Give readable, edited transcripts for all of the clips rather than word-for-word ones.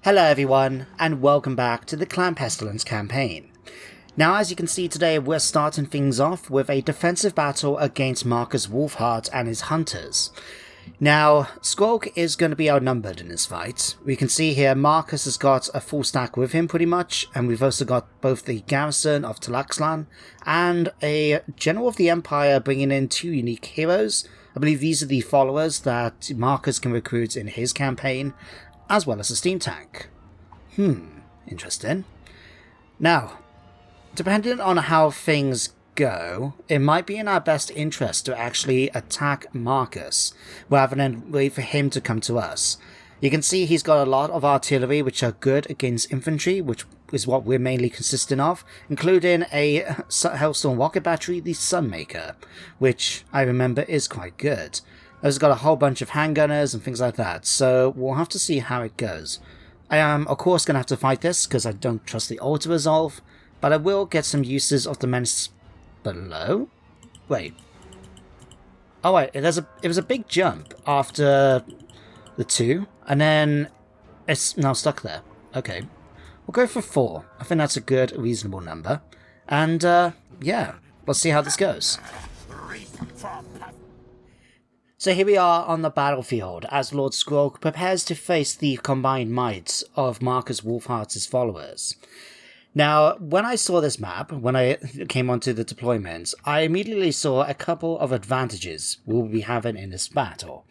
Hello everyone, and welcome back to the Clan Pestilens campaign. Now as you can see today, we're starting things off with a defensive battle against Marcus Wolfheart and his hunters. Now, Skrolk is going to be outnumbered in this fight. We can see here Marcus has got a full stack with him pretty much, and we've also got both the garrison of Talaxlan and a general of the Empire bringing in two unique heroes. I believe these are the followers that Marcus can recruit in his campaign, as well as a steam tank. Interesting. Now, depending on how things go, it might be in our best interest to actually attack Marcus, rather than wait for him to come to us. You can see he's got a lot of artillery which are good against infantry, which is what we're mainly consisting of, including a Hellstorm rocket battery, the Sunmaker, which I remember is quite good. It's got a whole bunch of handgunners and things like that, so we'll have to see how it goes. I am, of course, going to have to fight this, because I don't trust the auto-resolve, but I will get some uses of the menace below? Wait. Oh wait, it was a big jump after the 2, and then it's now stuck there. Okay. We'll go for 4. I think that's a good, reasonable number. And, yeah, let's see how this goes. So here we are on the battlefield as Lord Skrolk prepares to face the combined might of Marcus Wolfheart's followers. Now, when I saw this map, when I came onto the deployment, I immediately saw a couple of advantages we'll be having in this battle.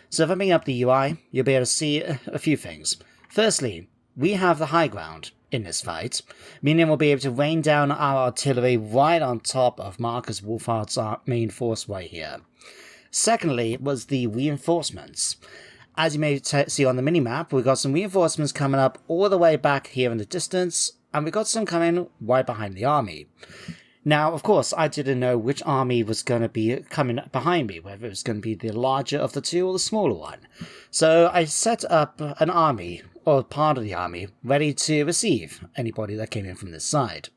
So if I bring up the UI, you'll be able to see a few things. Firstly, we have the high ground in this fight, meaning we'll be able to rain down our artillery right on top of Marcus Wolfheart's main force right here. Secondly, was the reinforcements. As you may see on the minimap, we've got some reinforcements coming up all the way back here in the distance, and we got some coming right behind the army. Now, of course, I didn't know which army was going to be coming behind me, whether it was going to be the larger of the two or the smaller one. So I set up an army, or part of the army, ready to receive anybody that came in from this side.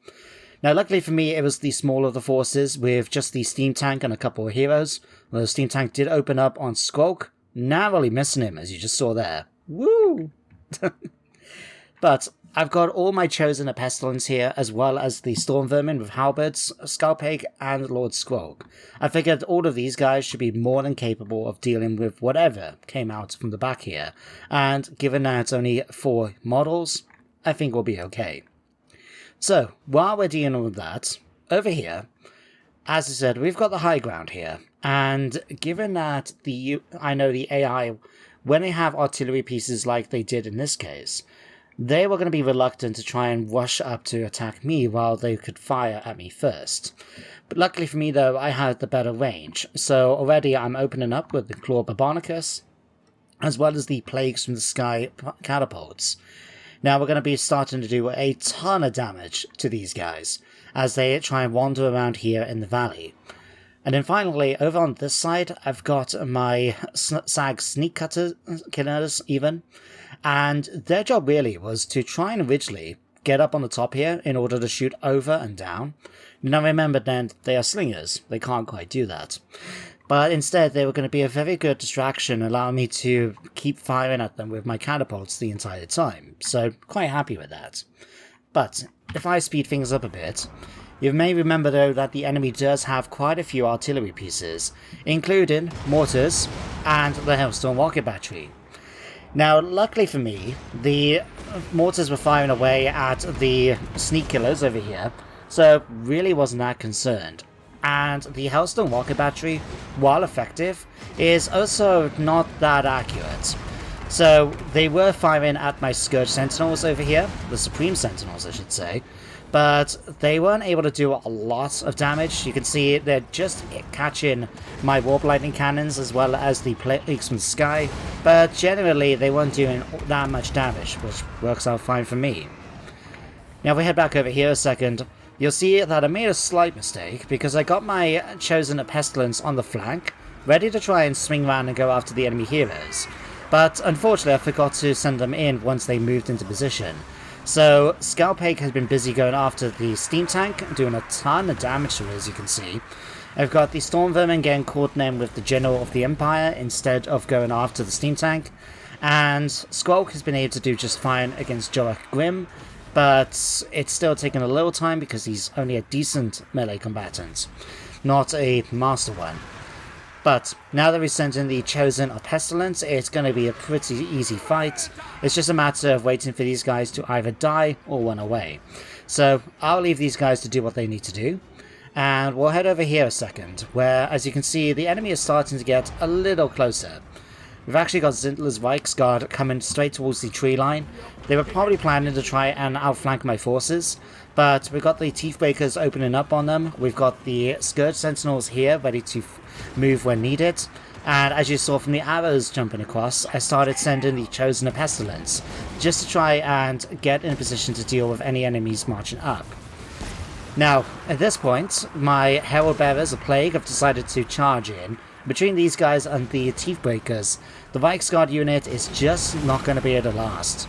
Now, luckily for me, it was the smaller of the forces with just the steam tank and a couple of heroes. Well, the steam tank did open up on Skrolk, narrowly missing him, as you just saw there. Woo! But I've got all my chosen Pestilens here, as well as the Storm Vermin with Halberds, Skalpeg, and Lord Skrolk. I figured all of these guys should be more than capable of dealing with whatever came out from the back here, and given that it's only 4 models, I think we'll be okay. So, while we're dealing with that, over here, as I said, we've got the high ground here, and given that I know the AI, when they have artillery pieces like they did in this case, they were going to be reluctant to try and rush up to attack me while they could fire at me first. But luckily for me though, I had the better range, so already I'm opening up with the Claw Barbaricus, as well as the Plagues from the Sky catapults. Now we're going to be starting to do a ton of damage to these guys, as they try and wander around here in the valley. And then finally, over on this side, I've got my Sag Sneak Killers even, and their job really was to try and originally get up on the top here in order to shoot over and down. Now remember then, they are slingers, they can't quite do that. But instead, they were going to be a very good distraction, allowing me to keep firing at them with my catapults the entire time. So, quite happy with that. But, if I speed things up a bit, you may remember though that the enemy does have quite a few artillery pieces, including mortars and the Hellstorm rocket battery. Now, luckily for me, the mortars were firing away at the sneak killers over here, so really wasn't that concerned. And the Hellstorm rocket battery, while effective, is also not that accurate. So they were firing at my Scourge Sentinels over here, the Supreme Sentinels I should say, but they weren't able to do a lot of damage. You can see they're just catching my Warp Lightning Cannons as well as the Plagues from the Sky, but generally they weren't doing that much damage, which works out fine for me. Now if we head back over here a second, you'll see that I made a slight mistake, because I got my chosen Pestilens on the flank, ready to try and swing around and go after the enemy heroes. But unfortunately I forgot to send them in once they moved into position. So Skalpeg has been busy going after the steam tank, doing a ton of damage to it as you can see. I've got the Storm Vermin getting caught in with the General of the Empire instead of going after the steam tank. And Skrolk has been able to do just fine against Jorek Grim, but it's still taking a little time because he's only a decent melee combatant, not a master one. But now that we've sent in the Chosen of Pestilens, it's going to be a pretty easy fight. It's just a matter of waiting for these guys to either die or run away. So I'll leave these guys to do what they need to do. And we'll head over here a second, where, as you can see, the enemy is starting to get a little closer. We've actually got Zintler's Reiksguard coming straight towards the tree line. They were probably planning to try and outflank my forces, but we've got the Teethbreakers opening up on them. We've got the Scourge Sentinels here ready to move when needed. And as you saw from the arrows jumping across, I started sending the Chosen of Pestilens, just to try and get in a position to deal with any enemies marching up. Now, at this point, my Herald Bearers of Plague have decided to charge in. Between these guys and the Teethbreakers, the Reiksguard unit is just not going to be able to last.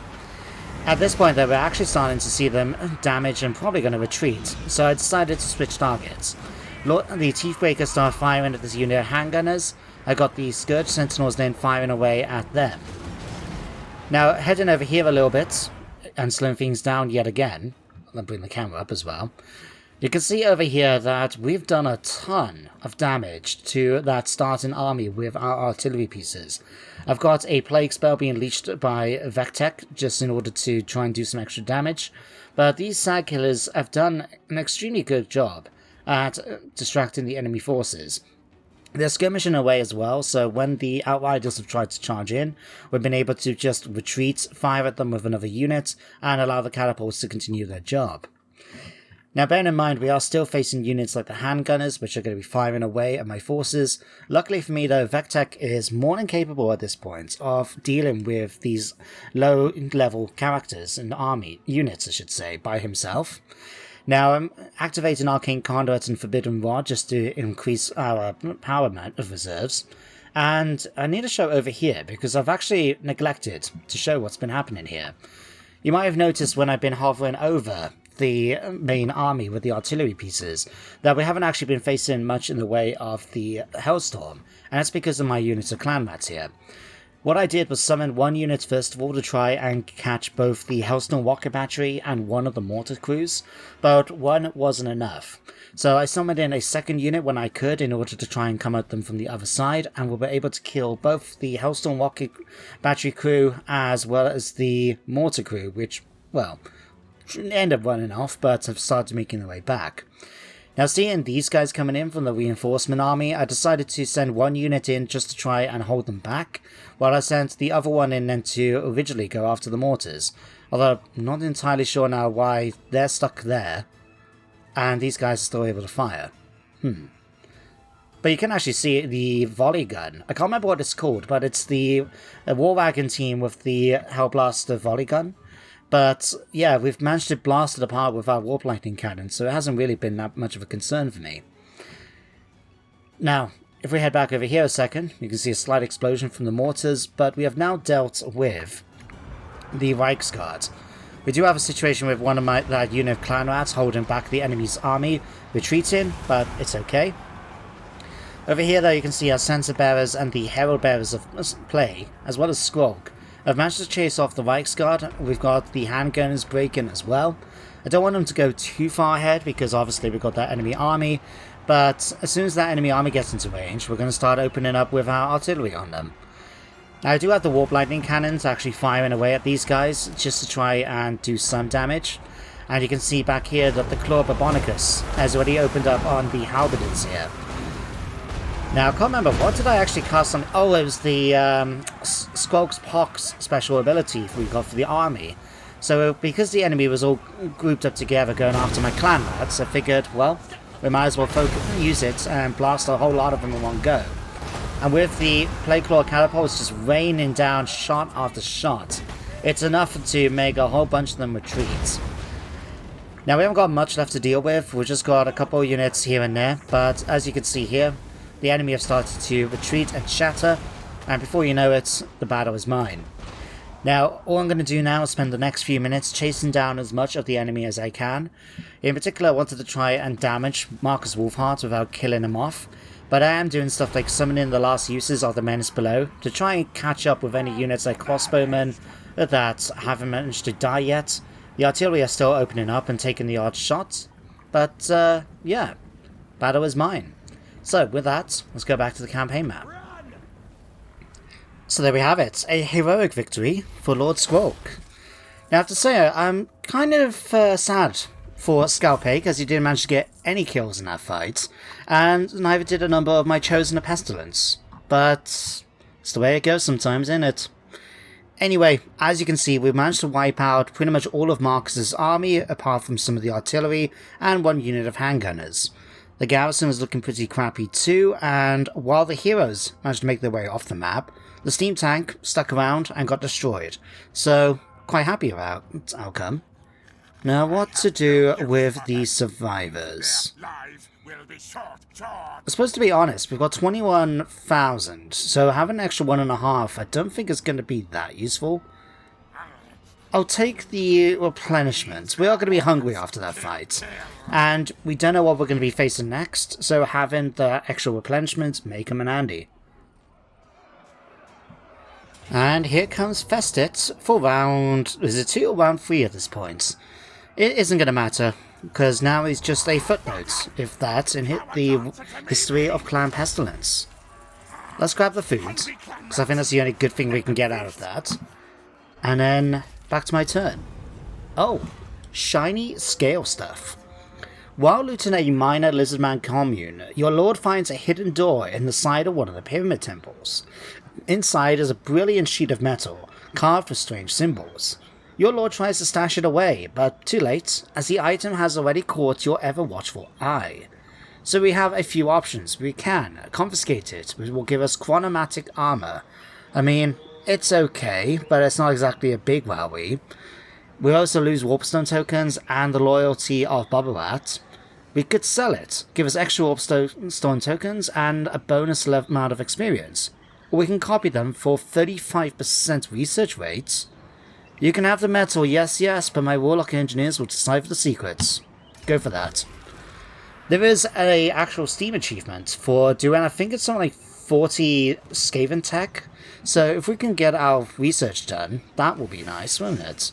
At this point though, we're actually starting to see them damage and probably going to retreat, so I decided to switch targets. The Teethbreakers start firing at this unit of handgunners. I got the Scourge Sentinels then firing away at them. Now, heading over here a little bit, and slowing things down yet again, I'll bring the camera up as well. You can see over here that we've done a ton of damage to that starting army with our artillery pieces. I've got a plague spell being leashed by Vectech just in order to try and do some extra damage, but these Sag Killers have done an extremely good job at distracting the enemy forces. They're skirmishing away as well, so when the Outriders have tried to charge in, we've been able to just retreat, fire at them with another unit, and allow the catapults to continue their job. Now, bearing in mind, we are still facing units like the handgunners, which are going to be firing away at my forces. Luckily for me, though, Vectech is more than capable at this point of dealing with these low-level characters and army units, I should say, by himself. Now, I'm activating Arcane Conduit and Forbidden Rod just to increase our power amount of reserves. And I need to show over here, because I've actually neglected to show what's been happening here. You might have noticed when I've been hovering over the main army with the artillery pieces that we haven't actually been facing much in the way of the Hellstorm, and that's because of my units of clan rats here. What I did was summon one unit first of all to try and catch both the Hellstorm rocket battery and one of the mortar crews, but one wasn't enough. So I summoned in a second unit when I could in order to try and come at them from the other side, and we were able to kill both the Hellstorm rocket battery crew as well as the mortar crew, which, well, end up running off, but have started making their way back. Now, seeing these guys coming in from the reinforcement army, I decided to send one unit in just to try and hold them back, while I sent the other one in then to originally go after the mortars. Although, I'm not entirely sure now why they're stuck there, and these guys are still able to fire. But you can actually see the volley gun. I can't remember what it's called, but it's the War Wagon team with the Hellblaster volley gun. But yeah, we've managed to blast it apart with our Warp Lightning Cannon, so it hasn't really been that much of a concern for me. Now, if we head back over here a second, you can see a slight explosion from the mortars, but we have now dealt with the Reiksguard. We do have a situation with one of that unit of clan rats holding back the enemy's army, retreating, but it's okay. Over here though, you can see our Censer Bearers and the Herald Bearers of Plague, as well as Skrolk. I've managed to chase off the Reiksguard. We've got the handgunners breaking as well. I don't want them to go too far ahead because obviously we've got that enemy army, but as soon as that enemy army gets into range, we're going to start opening up with our artillery on them. Now, I do have the Warp Lightning Cannons actually firing away at these guys just to try and do some damage. And you can see back here that the Claw Barbonicus has already opened up on the Halberders here. Now, I can't remember, what did I actually cast on? Oh, it was the Skrolk's Pox special ability we got for the army. So, because the enemy was all grouped up together going after my clan rats, I figured, well, we might as well use it and blast a whole lot of them in one go. And with the Plague Claw catapults just raining down shot after shot, it's enough to make a whole bunch of them retreat. Now, we haven't got much left to deal with, we've just got a couple of units here and there, but as you can see here, the enemy have started to retreat and shatter, and before you know it, the battle is mine. Now, all I'm going to do now is spend the next few minutes chasing down as much of the enemy as I can. In particular, I wanted to try and damage Marcus Wolfheart without killing him off, but I am doing stuff like summoning the last uses of the menace below to try and catch up with any units like crossbowmen that haven't managed to die yet. The artillery are still opening up and taking the odd shot, but yeah, battle is mine. So with that, let's go back to the campaign map. So there we have it, a heroic victory for Lord Skrolk. Now I have to say, I'm kind of sad for Skrolk, as he didn't manage to get any kills in that fight, and neither did a number of my chosen Pestilens. But it's the way it goes sometimes, isn't it? Anyway, as you can see, we managed to wipe out pretty much all of Marcus's army, apart from some of the artillery and one unit of handgunners. The garrison was looking pretty crappy too, and while the heroes managed to make their way off the map, the steam tank stuck around and got destroyed. So, quite happy about its outcome. Now, what to do with the survivors? I'm supposed to be honest, we've got 21,000, so having an extra 1.5 I don't think is going to be that useful. I'll take the replenishment. We are going to be hungry after that fight, and we don't know what we're going to be facing next, so having the extra replenishment may come in handy. And here comes Festit for round... is it 2 or round 3 at this point? It isn't going to matter, because now he's just a footnote, if that, and hit the history of Clan Pestilens. Let's grab the food, because I think that's the only good thing we can get out of that. And then, back to my turn. Oh, shiny scale stuff. While looting a minor lizardman commune, your lord finds a hidden door in the side of one of the pyramid temples. Inside is a brilliant sheet of metal, carved with strange symbols. Your lord tries to stash it away, but too late, as the item has already caught your ever-watchful eye. So we have a few options. We can confiscate it, which will give us chronomatic armor. I mean, it's okay, but it's not exactly a big wowie. We also lose warpstone tokens and the loyalty of Bobarat. We could sell it, give us extra warpstone tokens and a bonus amount of experience. Or we can copy them for 35% research rates. You can have the metal, yes, but my warlock engineers will decipher the secrets. Go for that. There is a actual Steam achievement for doing, I think it's something like 40 Skaven tech. So if we can get our research done, that will be nice, won't it?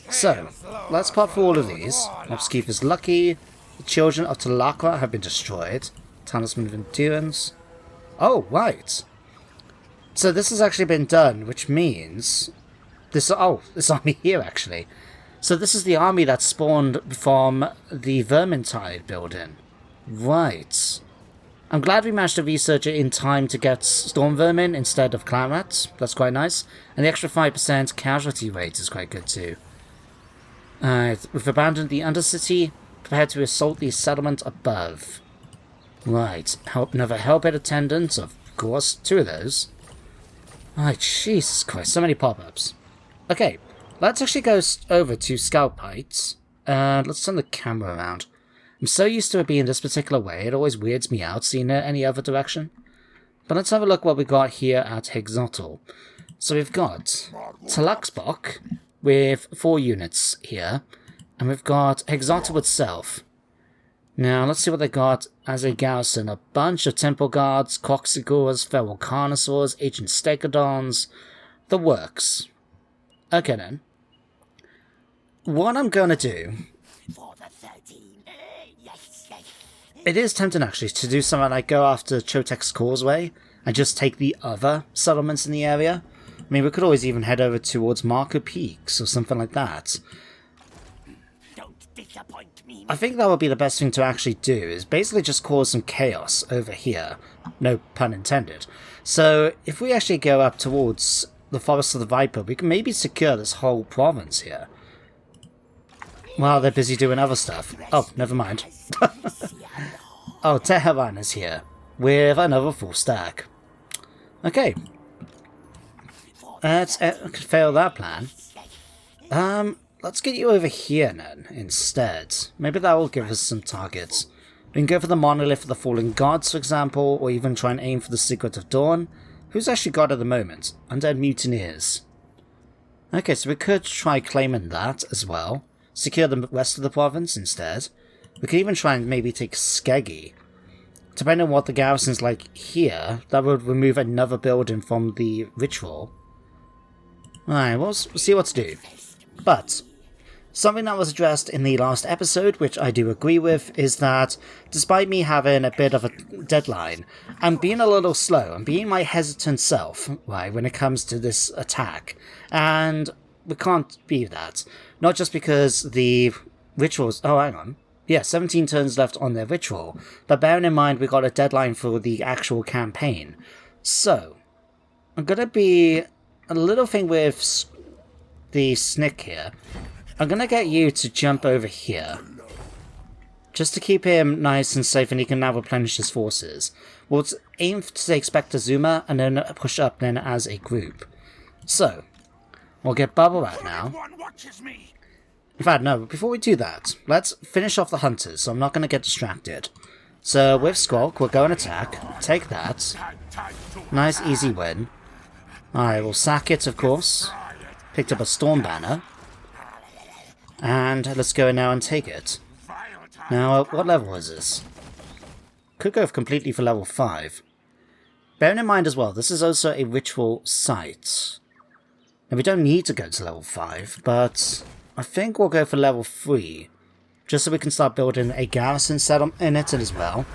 So, let's pop for all of these. Upkeep is lucky. The children of Talakra have been destroyed. Talisman of Endurance. Oh, right. So this has actually been done, which means... this army here, actually. So this is the army that spawned from the Vermintide building. Right. I'm glad we managed to research it in time to get Storm Vermin instead of Clan Rats. That's quite nice. And the extra 5% casualty rate is quite good too. Alright, we've abandoned the Undercity, prepared to assault the settlement above. Right, another Hellbed attendant, of course, 2 of those. Alright, Jesus Christ, so many pop-ups. Okay, let's actually go over to Scalp Heights, and let's turn the camera around. I'm so used to it being this particular way, it always weirds me out seeing it any other direction. But let's have a look what we got here at Hexotl. So we've got Talaxbok with 4 units here, and we've got Hexotl itself. Now, let's see what they got as a garrison. A bunch of Temple Guards, Coxigors, Feral Carnosaurs, Ancient Stegodons, the works. Okay then. What I'm gonna do... it is tempting actually to do something like go after Chotek's Causeway and just take the other settlements in the area. I mean, we could always even head over towards Marco Peaks or something like that. I think that would be the best thing to actually do, is basically just cause some chaos over here. No pun intended. So, if we actually go up towards the Forest of the Viper, we can maybe secure this whole province here. Well, they're busy doing other stuff. Oh, never mind. Oh, Teheran is here, with another full stack. Okay. Let's fail that plan. Let's get you over here then, instead. Maybe that will give us some targets. We can go for the Monolith of the Fallen Gods, for example, or even try and aim for the Secret of Dawn. Who's actually got at the moment? Undead Mutineers. Okay, so we could try claiming that as well. Secure the rest of the province instead. We could even try and maybe take Skeggy. depending on what the garrison's like here, that would remove another building from the ritual. Alright, we'll see what to do. But something that was addressed in the last episode, which I do agree with, is that despite me having a bit of a deadline, I'm being a little slow. I'm being my hesitant self, right, when it comes to this attack. And we can't be that. Not just because the rituals... Oh, hang on. Yeah, 17 turns left on their ritual. But bearing in mind we got a deadline for the actual campaign. So, I'm gonna be a little thing with the Snick here. I'm gonna get you to jump over here. Just to keep him nice and safe and he can now replenish his forces. We'll aim to take Spectre-Zuma and then push up then as a group. So, we'll get Bubble out now. In fact, no, before we do that, let's finish off the hunters, so I'm not going to get distracted. So, with Skrolk, we'll go and attack. Take that. Nice, easy win. Alright, we'll sack it, of course. Picked up a Storm Banner. And let's go now and take it. Now, what level is this? Could go completely for level 5. Bearing in mind as well, this is also a ritual site. Now, we don't need to go to level 5, but I think we'll go for level 3. Just so we can start building a garrison settlement in it as well.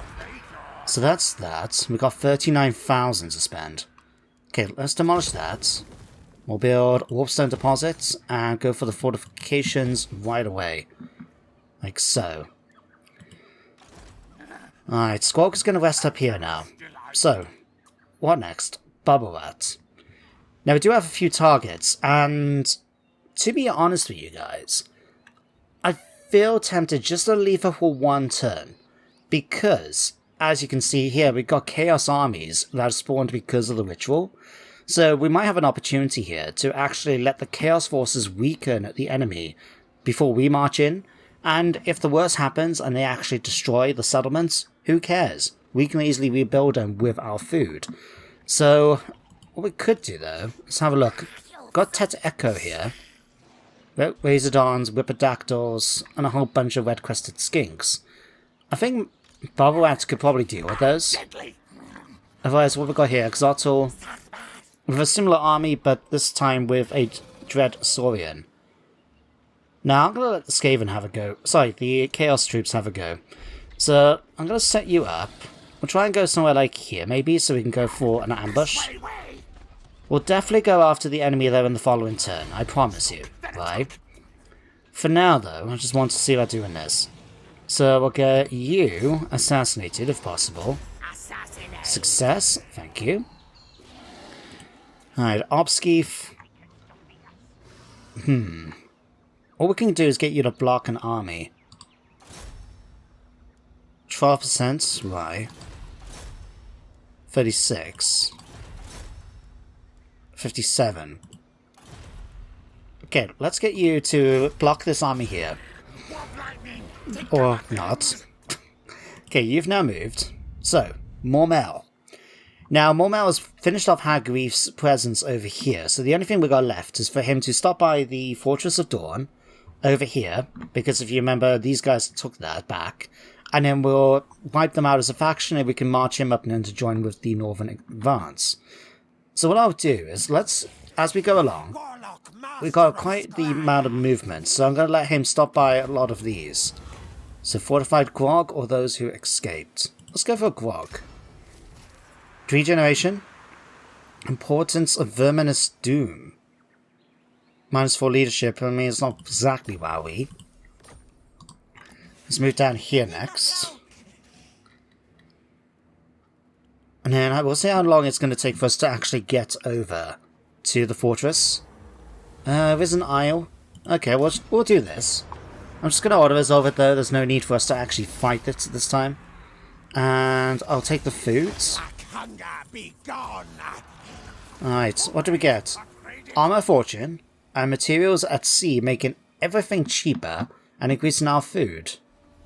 So that's that. We've got 39,000 to spend. Okay, let's demolish that. We'll build warpstone deposits and go for the fortifications right away. Like so. Alright, Skrolk is going to rest up here now. So, what next? Bubble Rat. Now we do have a few targets, and to be honest with you guys, I feel tempted just to leave her for one turn. Because, as you can see here, we've got Chaos Armies that have spawned because of the ritual. So we might have an opportunity here to actually let the Chaos Forces weaken the enemy before we march in. And if the worst happens and they actually destroy the settlements, who cares? We can easily rebuild them with our food. So, what we could do though, let's have a look. Got Tet Echo here. Razordons, Whipperdactyls, and a whole bunch of red-crested skinks. I think Bubble Rats could probably deal with those. Otherwise, what we've got here, Exotl, with a similar army, but this time with a Dread Saurian. Now, I'm going to let the Skaven have a go. Sorry, the Chaos Troops have a go. So, I'm going to set you up. We'll try and go somewhere like here, maybe, so we can go for an ambush. We'll definitely go after the enemy there in the following turn, I promise you, right? For now, though, I just want to see about doing this. So, we'll get you assassinated, if possible. Success, thank you. Alright, Obskeef. All we can do is get you to block an army. 12%, right. 36. 57. Okay, let's get you to block this army here. Or not. Okay, you've now moved. So, Mormel. Now, Mormel has finished off Hagreef's presence over here, so the only thing we got left is for him to stop by the Fortress of Dawn, over here, because if you remember, these guys took that back, and then we'll wipe them out as a faction, and we can march him up and then to join with the Northern Advance. So what I'll do is, as we go along, we've got quite the amount of movement, so I'm going to let him stop by a lot of these. So Fortified Grog, or those who escaped. Let's go for Grog. Regeneration. Importance of Verminous Doom. -4 leadership, I mean it's not exactly wowie. Let's move down here next. And then I will see how long it's going to take for us to actually get over to the fortress. There's an isle. Okay, we'll do this. I'm just going to auto resolve it though, there's no need for us to actually fight it this time. And I'll take the foods. Alright, what do we get? Armor Fortune, and materials at sea making everything cheaper and increasing our food.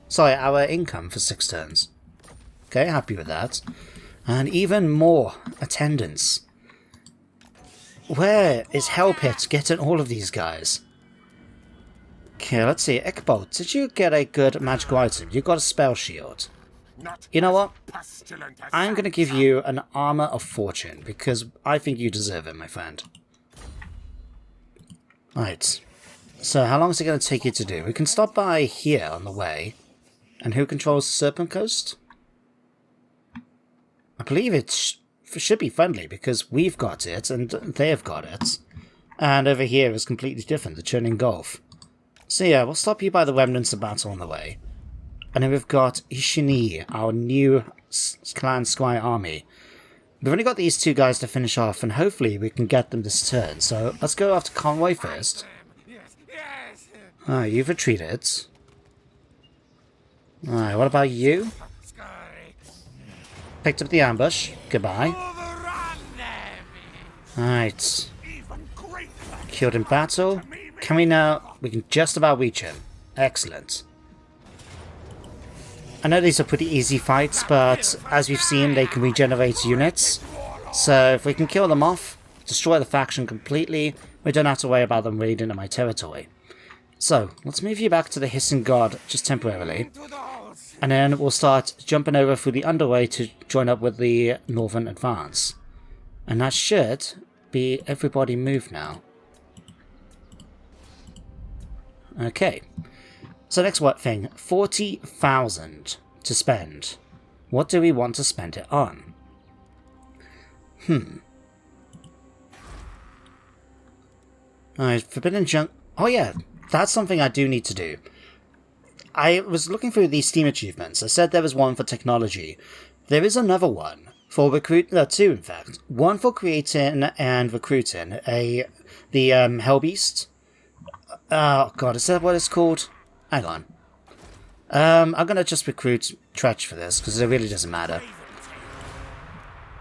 Sorry, our income for 6 turns. Okay, happy with that. And even more attendance. Where is Hellpit getting all of these guys? Okay, let's see. Ekbolt, did you get a good magical item? You got a spell shield. You know what? I'm going to give you an Armor of Fortune, because I think you deserve it, my friend. Right. So how long is it going to take you to do? We can stop by here on the way. And who controls the Serpent Coast? I believe it should be friendly, because we've got it, and they've got it. And over here is completely different, the Churning Gulf. So yeah, we'll stop you by the Remnants of Battle on the way. And then we've got Ishini, our new Clan Squire army. We've only got these two guys to finish off, and hopefully we can get them this turn. So let's go after Convoy first. Alright, you've retreated. Alright, what about you? Picked up the ambush. Goodbye. Alright. Killed in battle. Can we now... We can just about reach him. Excellent. I know these are pretty easy fights, but as we've seen, they can regenerate units. So if we can kill them off, destroy the faction completely, we don't have to worry about them raiding into my territory. So, let's move you back to the Hissing God just temporarily. And then we'll start jumping over through the underway to join up with the Northern Advance. And that should be everybody moved now. Okay. So next what thing? 40,000 to spend. What do we want to spend it on? Alright, Forbidden Junk... Oh yeah, that's something I do need to do. I was looking through these Steam achievements. I said there was one for technology. There is another one for recruit... two, in fact. One for creating and recruiting the Hellbeast. Oh god, is that what it's called? Hang on. I'm gonna just recruit Tretch for this, because it really doesn't matter.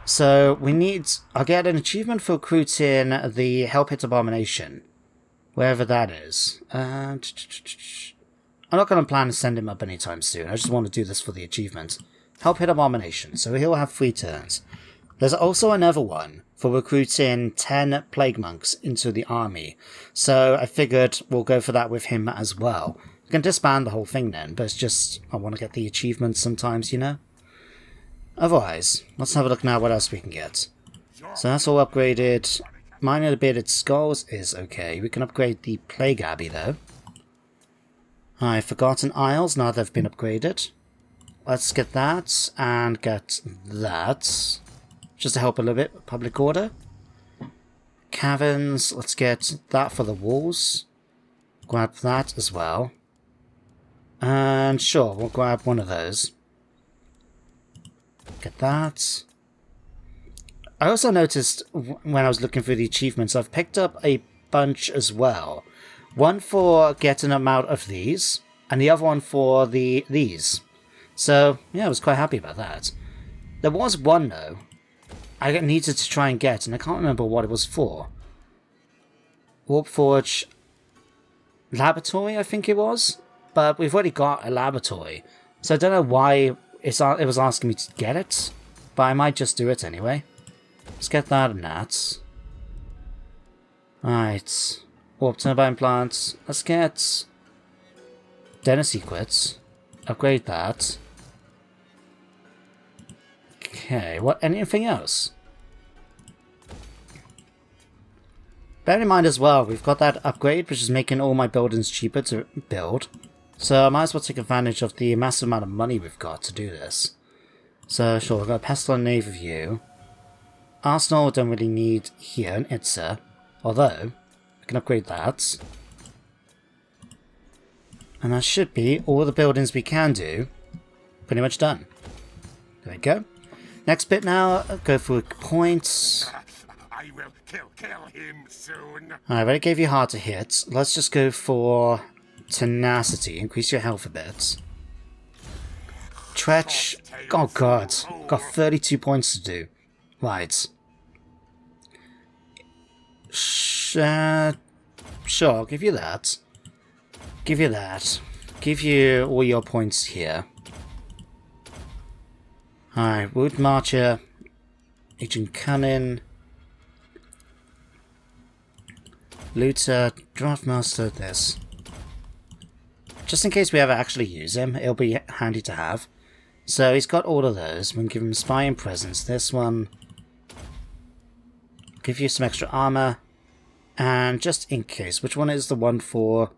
So, we need... I'll get an achievement for recruiting the Hellpit Abomination. Wherever that is. I'm not gonna plan to send him up anytime soon, I just want to do this for the achievement. Hellpit Abomination, so he'll have 3 turns. There's also another one for recruiting 10 Plague Monks into the army. So, I figured we'll go for that with him as well. We can disband the whole thing then, but it's just, I want to get the achievements sometimes, you know? Otherwise, let's have a look now what else we can get. So that's all upgraded. Minor Bearded Skulls is okay. We can upgrade the Plague Abbey though. Alright, Forgotten Isles, now they've been upgraded. Let's get that, and get that. Just to help a little bit with public order. Caverns, let's get that for the walls. Grab that as well. And sure, we'll grab one of those. Get that. I also noticed when I was looking through the achievements, I've picked up a bunch as well. One for getting them out of these, and the other one for these. So, yeah, I was quite happy about that. There was one, though, I needed to try and get, and I can't remember what it was for. Warpforge Laboratory, I think it was? But we've already got a laboratory, so I don't know why it was asking me to get it, but I might just do it anyway. Let's get that and that. Alright. Warp turbine plants. Let's get Denner Secrets. Upgrade that. Okay, anything else? Bear in mind as well, we've got that upgrade, which is making all my buildings cheaper to build. So I might as well take advantage of the massive amount of money we've got to do this. So sure, we've got a Pestilent Nave of you. Arsenal we don't really need here in Itza, although we can upgrade that. And that should be all the buildings we can do pretty much done. There we go. Next bit now, go for points. I will kill him soon. I already gave you hard to hit. Let's just go for tenacity. Increase your health a bit. Tretch. Oh god. Got 32 points to do. Right. Sure, I'll give you that. Give you that. Give you all your points here. Alright, Wood Marcher. Agent Cunning. Looter. Draftmaster, this. Just in case we ever actually use him, it'll be handy to have. So he's got all of those. We can give him Spy and Presence. This one. Give you some extra armor. And just in case, which one is the one for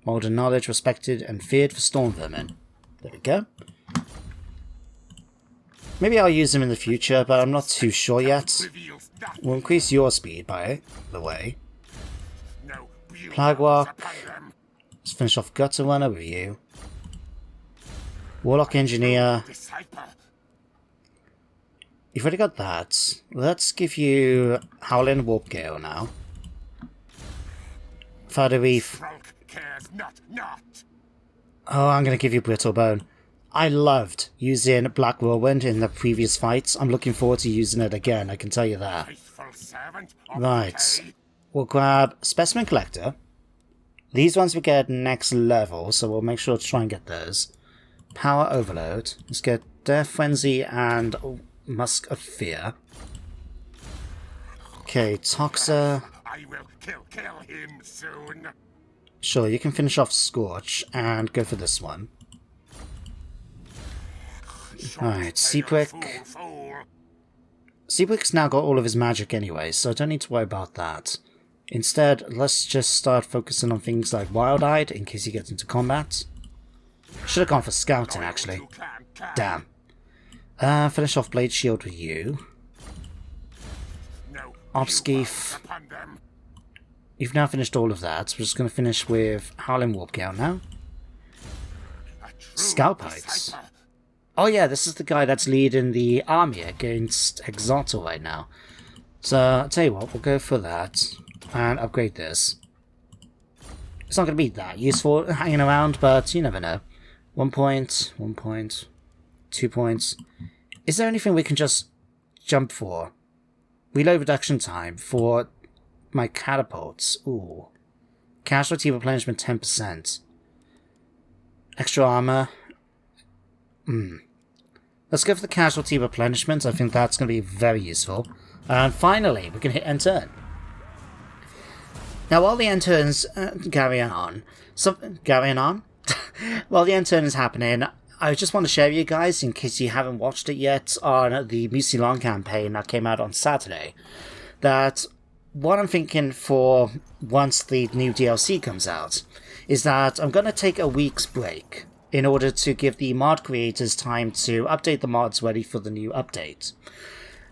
Modern Knowledge, Respected and Feared for Storm Vermin? There we go. Maybe I'll use him in the future, but I'm not too sure yet. We'll increase your speed by the way. Plague Walk. Let's finish off Gutter Runner with you. Warlock Engineer. You've already got that. Let's give you Howling Warp Gale now. Fire Reef. Oh, I'm going to give you Brittle Bone. I loved using Black Whirlwind in the previous fights. I'm looking forward to using it again, I can tell you that. Right. We'll grab Specimen Collector. These ones we get next level, so we'll make sure to try and get those. Power Overload. Let's get Death Frenzy and Musk of Fear. Okay, Toxa. I will kill him soon. Sure, you can finish off Scorch and go for this one. Alright, Seabrick. Seabrick's now got all of his magic anyway, so I don't need to worry about that. Instead, let's just start focusing on things like Wild-Eyed in case he gets into combat. Should have gone for Scouting, actually. Damn. Finish off Blade Shield with you. Obskeef. You've now finished all of that. We're just going to finish with Howling Warp Gale now. Scalpites. Oh yeah, this is the guy that's leading the army against Exoto right now. So, I'll tell you what, we'll go for that. And upgrade this. It's not going to be that useful hanging around, but you never know. 1 point, 1 point, 2 points. Is there anything we can just jump for? Reload reduction time for my catapults. Ooh. Casualty replenishment 10%. Extra armor. Let's go for the casualty replenishment. I think that's going to be very useful. And finally, we can hit end turn. Now, while the end turn's carrying on, while the end turn is happening, I just want to share with you guys, in case you haven't watched it yet, on the Mucilon campaign that came out on Saturday, that what I'm thinking for once the new DLC comes out is that I'm going to take a week's break in order to give the mod creators time to update the mods ready for the new update.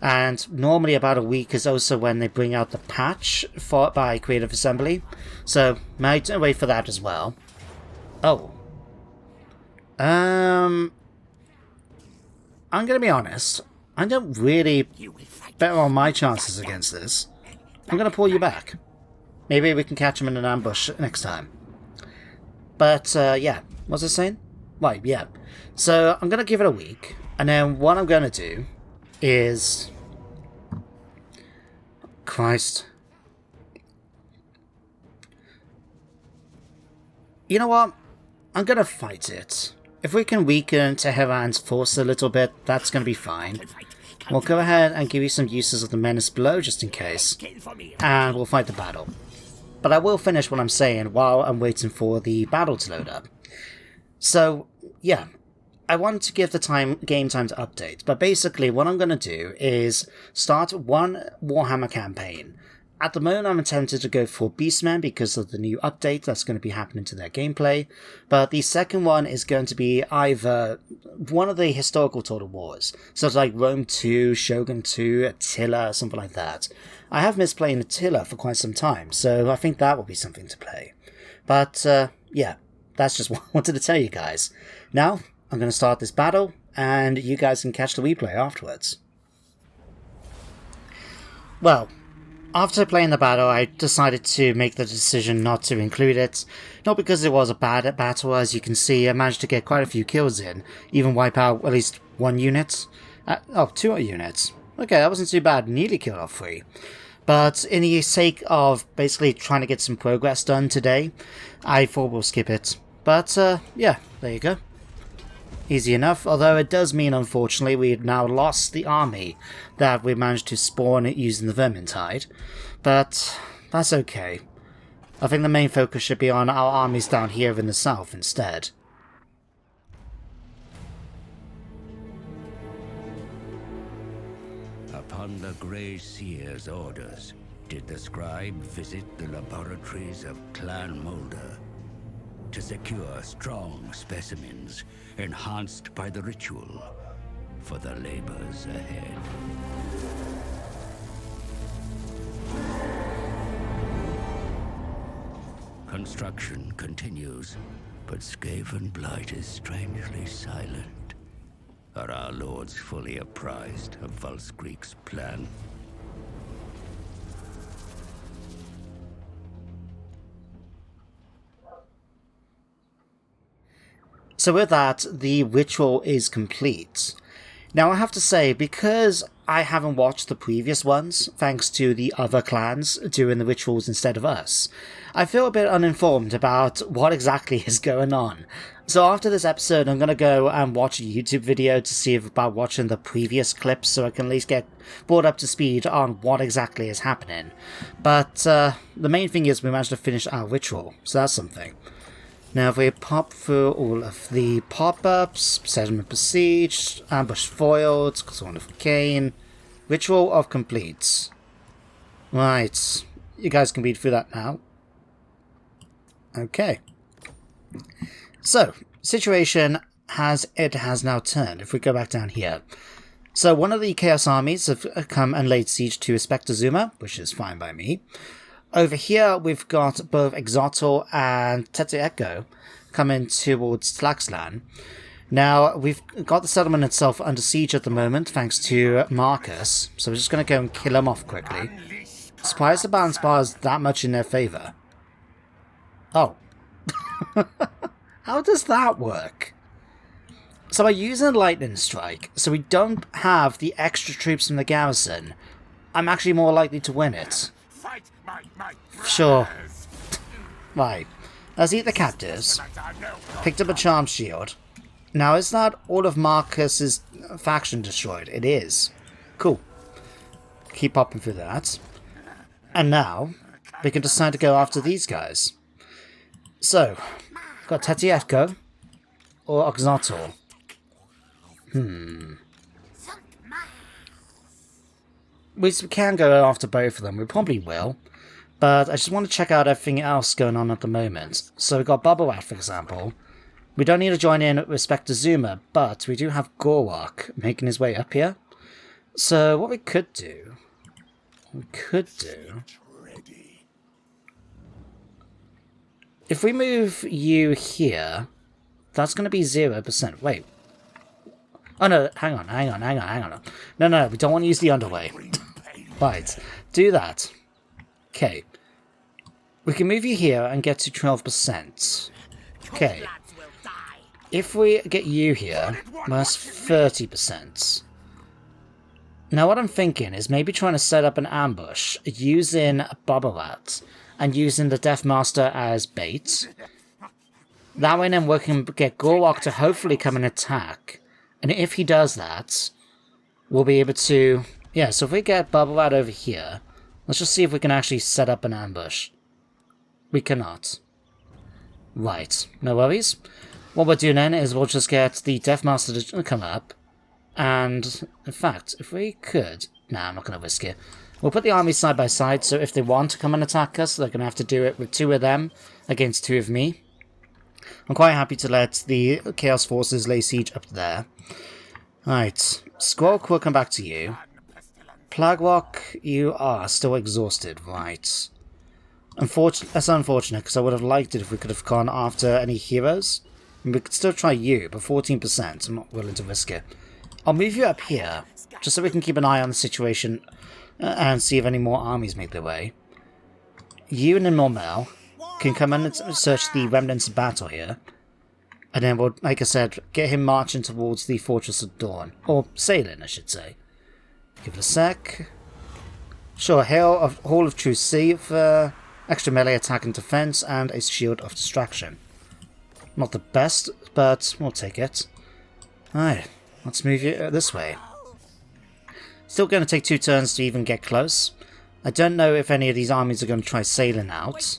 And normally about a week is also when they bring out the patch by Creative Assembly. So, might wait for that as well. Oh. I'm gonna be honest. I don't really bet on my chances against this. I'm gonna pull you back. Maybe we can catch him in an ambush next time. But, yeah. What was I saying? Right, yeah. So, I'm gonna give it a week. And then what I'm gonna do is... Christ. You know what? I'm gonna fight it. If we can weaken Tehran's force a little bit, that's gonna be fine. We'll go ahead and give you some uses of the Menace Blow, just in case. And we'll fight the battle. But I will finish what I'm saying while I'm waiting for the battle to load up. So, yeah. I want to give the game time to update, but basically what I'm going to do is start one Warhammer campaign. At the moment I'm tempted to go for Beastmen because of the new update that's going to be happening to their gameplay, but the second one is going to be either one of the historical Total Wars, so it's like Rome 2, Shogun 2, Attila, something like that. I have missed playing Attila for quite some time, so I think that will be something to play. But, yeah, that's just what I wanted to tell you guys. Now, I'm going to start this battle, and you guys can catch the replay afterwards. Well, after playing the battle, I decided to make the decision not to include it. Not because it was a bad battle, as you can see, I managed to get quite a few kills in, even wipe out at least 1 unit. 2 units. Okay, that wasn't too bad, nearly killed off 3. But in the sake of basically trying to get some progress done today, I thought we'll skip it. But, yeah, there you go. Easy enough, although it does mean, unfortunately, we've now lost the army that we managed to spawn using the Vermintide. But that's okay. I think the main focus should be on our armies down here in the south instead. Upon the Grey Seer's orders, did the scribe visit the laboratories of Clan Moulder to secure strong specimens enhanced by the ritual for the labors ahead. Construction continues, but Skaven Blight is strangely silent. Are our lords fully apprised of Volskreek's plan? So with that, the ritual is complete. Now I have to say, because I haven't watched the previous ones, thanks to the other clans doing the rituals instead of us, I feel a bit uninformed about what exactly is going on. So after this episode, I'm going to go and watch a YouTube video to see about watching the previous clips so I can at least get brought up to speed on what exactly is happening. But the main thing is we managed to finish our ritual, so that's something. Now if we pop through all of the pop-ups, settlement besieged, ambush foiled, Sword of Cain, ritual of complete. Right, you guys can read through that now. Okay. So, situation has now turned, if we go back down here. So one of the Chaos armies have come and laid siege to Spectre Zuma, which is fine by me. Over here, we've got both Exotor and Tetueko coming towards Tlaxlan. Now, we've got the settlement itself under siege at the moment, thanks to Marcus, so we're just going to go and kill him off quickly. Surprised the balance bar is that much in their favour. Oh. How does that work? So by using Lightning Strike, so we don't have the extra troops from the garrison, I'm actually more likely to win it. Sure. Right. Let's eat the captives. Picked up a charm shield. Now, is that all of Marcus's faction destroyed? It is. Cool. Keep popping through that. And now, we can decide to go after these guys. So, got Tetueko or Oxnator. We can go after both of them. We probably will. But I just want to check out everything else going on at the moment. So we've got Bubblewat, for example. We don't need to join in with respect to Zuma, but we do have Gorwok making his way up here. So what we could do... If we move you here, that's going to be 0%. Wait. Oh no, hang on. No, we don't want to use the underway. Right, do that. Okay. We can move you here and get to 12%. Okay. If we get you here, that's 30%. Now what I'm thinking is maybe trying to set up an ambush using Bubblewat and using the Deathmaster as bait. That way then we can get Gorwok to hopefully come and attack. And if he does that, we'll be able to... Yeah, so if we get Bubblewat over here, let's just see if we can actually set up an ambush. We cannot. Right, no worries. What we'll do then is we'll just get the Deathmaster to come up. And, in fact, if we could... Nah, I'm not going to risk it. We'll put the armies side by side, so if they want to come and attack us, they're going to have to do it with 2 of them against 2 of me. I'm quite happy to let the Chaos Forces lay siege up there. Right, Skrolk will come back to you. Plagwalk, you are still exhausted, right. That's unfortunate, because I would have liked it if we could have gone after any heroes. And we could still try you, but 14%, I'm not willing to risk it. I'll move you up here, just so we can keep an eye on the situation and see if any more armies make their way. You and Normal can come in and search the remnants of battle here. And then we'll, like I said, get him marching towards the Fortress of Dawn. Or sailing, I should say. Give it a sec. Sure, Hall of True Sea for extra melee attack and defense, and a Shield of Distraction. Not the best, but we'll take it. Alright, let's move you this way. Still going to take 2 turns to even get close. I don't know if any of these armies are going to try sailing out.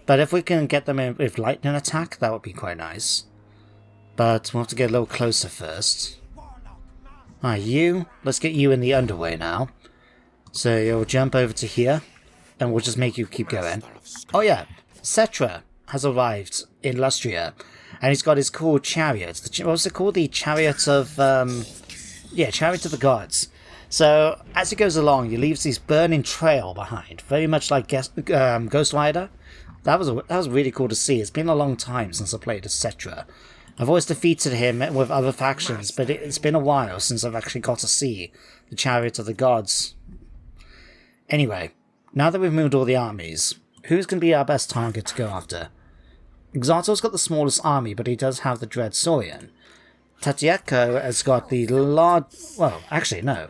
But if we can get them in with lightning attack, that would be quite nice. But we'll have to get a little closer first. Alright, let's get you in the underway now. So you'll jump over to here, and we'll just make you keep going. Oh yeah, Cetra has arrived in Lustria, and he's got his cool chariot. What was it called? The Chariot of... Chariot of the Gods. So, as he goes along, he leaves this burning trail behind, very much like Ghost Rider. That was really cool to see. It's been a long time since I played as Cetra. I've always defeated him with other factions, but it's been a while since I've actually got to see the Chariot of the Gods. Anyway, now that we've moved all the armies, who's going to be our best target to go after? Xato's got the smallest army, but he does have the Dread Saurian. Tatieko has got the large... Well, actually, no.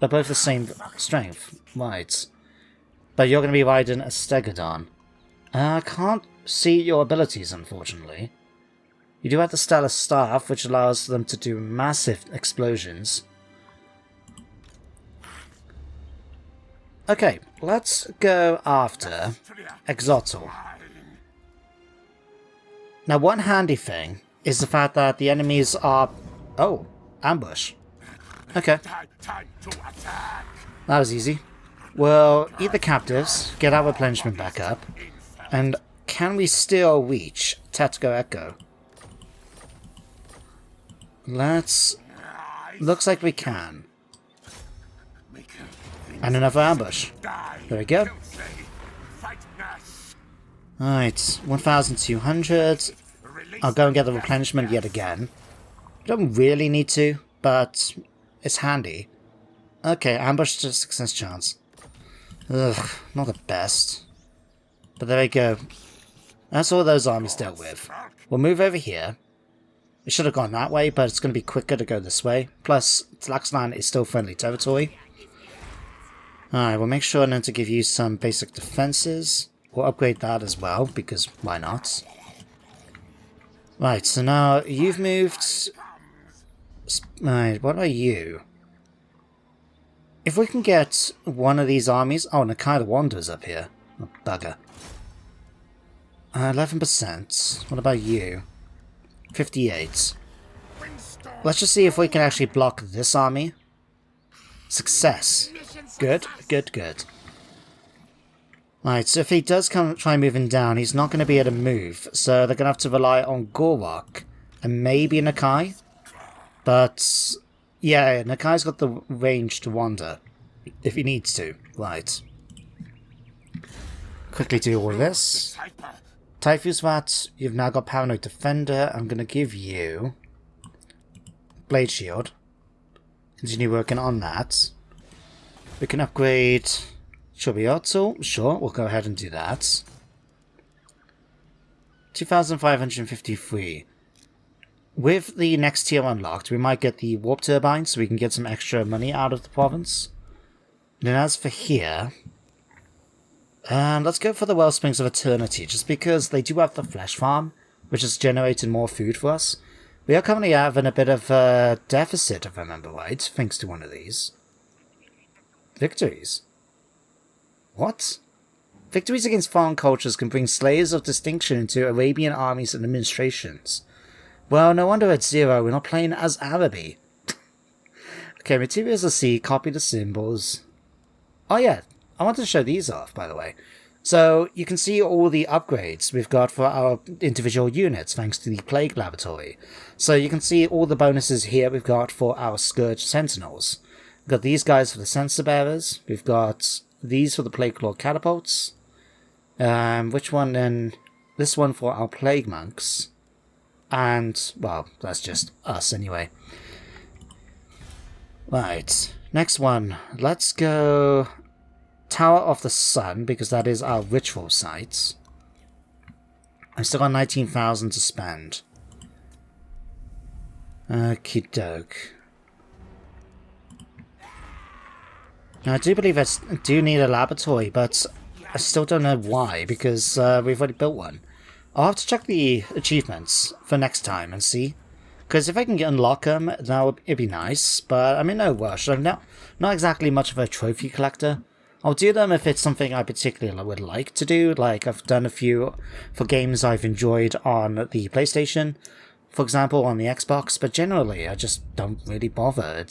They're both the same strength. Right. But you're going to be riding a Stegodon. I can't see your abilities, unfortunately. You do have the Stellar Staff, which allows them to do massive explosions. Okay, let's go after Exotal. Now, one handy thing is the fact that the enemies are... Oh, ambush. Okay. That was easy. We'll eat the captives, get our replenishment back up, and can we still reach Tetsuko Echo? Looks like we can. And another ambush. There we go. Alright, 1,200. I'll go and get the replenishment yet again. Don't really need to, but it's handy. Okay, ambush to success chance. Ugh, not the best. But there we go. That's all those armies dealt with. We'll move over here. We should have gone that way, but it's going to be quicker to go this way. Plus, Tlaxlan is still friendly territory. Alright, we'll make sure then to give you some basic defenses. We'll upgrade that as well, because why not? Right, so now you've moved... Right, what are you? If we can get one of these armies... Oh, Nakai the Wanderer's up here. Oh, bugger. 11%. What about you? 58. Let's just see if we can actually block this army. Success. Good, good, good. Right, so if he does try moving down, he's not going to be able to move. So they're going to have to rely on Gorok and maybe Nakai. But, yeah, Nakai's got the range to wander, if he needs to. Right. Quickly do all this. Typhusvat, you've now got Paranoid Defender. I'm going to give you Blade Shield. Continue working on that. We can upgrade Chobiotl. Sure, we'll go ahead and do that. 2,553. With the next tier unlocked, we might get the Warp Turbine so we can get some extra money out of the province. And as for here... let's go for the Wellsprings of Eternity, just because they do have the Flesh Farm, which has generated more food for us. We are currently having a bit of a deficit, if I remember right, thanks to one of these. Victories? What? Victories against foreign cultures can bring slayers of distinction into Arabian armies and administrations. Well, no wonder at 0 we're not playing as Araby. Okay, materials are C, copy the symbols. Oh yeah, I wanted to show these off, by the way. So, you can see all the upgrades we've got for our individual units, thanks to the Plague Laboratory. So, you can see all the bonuses here we've got for our Scourge Sentinels. We've got these guys for the Sensor Bearers. We've got these for the Plague Claw Catapults. Which one then? This one for our Plague Monks. And, well, that's just us anyway. Right, next one. Let's go... Tower of the Sun, because that is our ritual site. I've still got 19,000 to spend. Okie doke. Now, I do believe I do need a laboratory, but I still don't know why, because we've already built one. I'll have to check the achievements for next time and see. Because if I can unlock them, it'd be nice, but I'm in no rush. I'm not exactly much of a trophy collector. I'll do them if it's something I particularly would like to do, like I've done a few for games I've enjoyed on the PlayStation, for example on the Xbox, but generally I just don't really bother.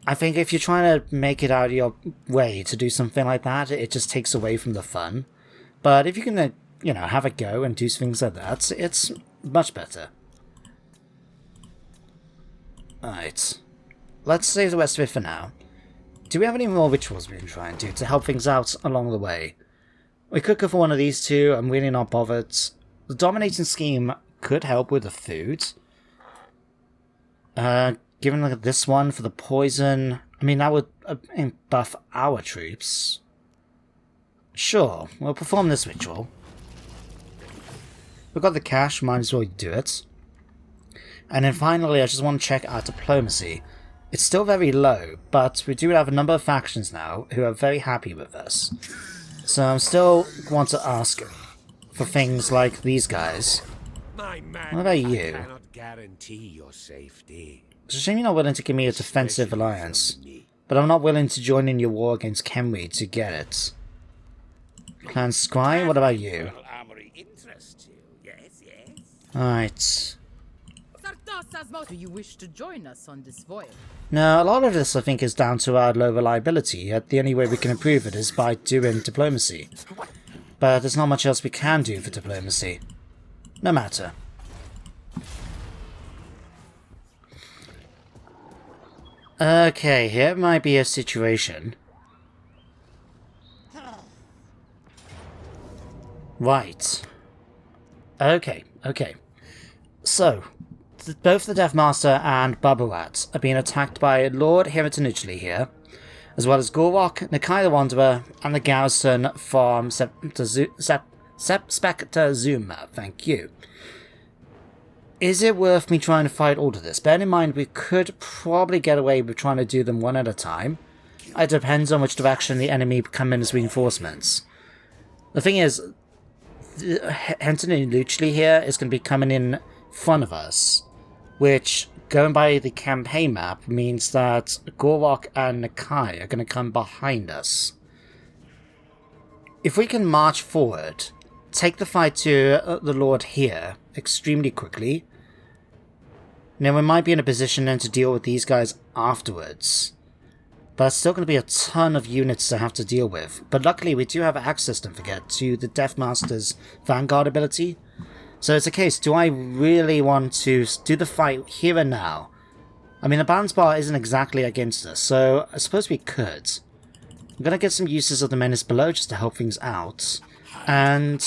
I think if you're trying to make it out of your way to do something like that, it just takes away from the fun. But if you can, have a go and do things like that, it's much better. Alright. Let's save the rest of it for now. Do we have any more rituals we can try and do to help things out along the way? We could go for one of these two, I'm really not bothered. The dominating scheme could help with the food. Given like this one for the poison, I mean that would buff our troops. Sure, we'll perform this ritual. We've got the cash, might as well do it. And then finally, I just want to check our diplomacy. It's still very low, but we do have a number of factions now who are very happy with us. So I still want to ask for things like these guys. What about you? I cannot guarantee your safety. It's a shame you're not willing to give me a defensive alliance, but I'm not willing to join in your war against Kenry to get it. Clan Scry, what about you? Alright. Do you wish to join us on this voyage? Now, a lot of this I think is down to our low reliability, yet the only way we can improve it is by doing diplomacy. But there's not much else we can do for diplomacy. No matter. Okay, here might be a situation. Right. Okay. So, both the Deathmaster and Babarat are being attacked by Lord Skrolk here, as well as Gorok, Nakai the Wanderer, and the garrison from Spectre Zuma. Thank you. Is it worth me trying to fight all of this? Bear in mind, we could probably get away with trying to do them one at a time. It depends on which direction the enemy come in as reinforcements. The thing is, Skrolk here is going to be coming in front of us, which, going by the campaign map, means that Gorok and Nakai are going to come behind us. If we can march forward, take the fight to the Lord here extremely quickly, then we might be in a position then to deal with these guys afterwards. But it's still going to be a ton of units to have to deal with. But luckily we do have access, don't forget, to the Deathmaster's Vanguard ability. So it's a case, do I really want to do the fight here and now? I mean, the balance bar isn't exactly against us, so I suppose we could. I'm going to get some uses of the Menace below just to help things out. And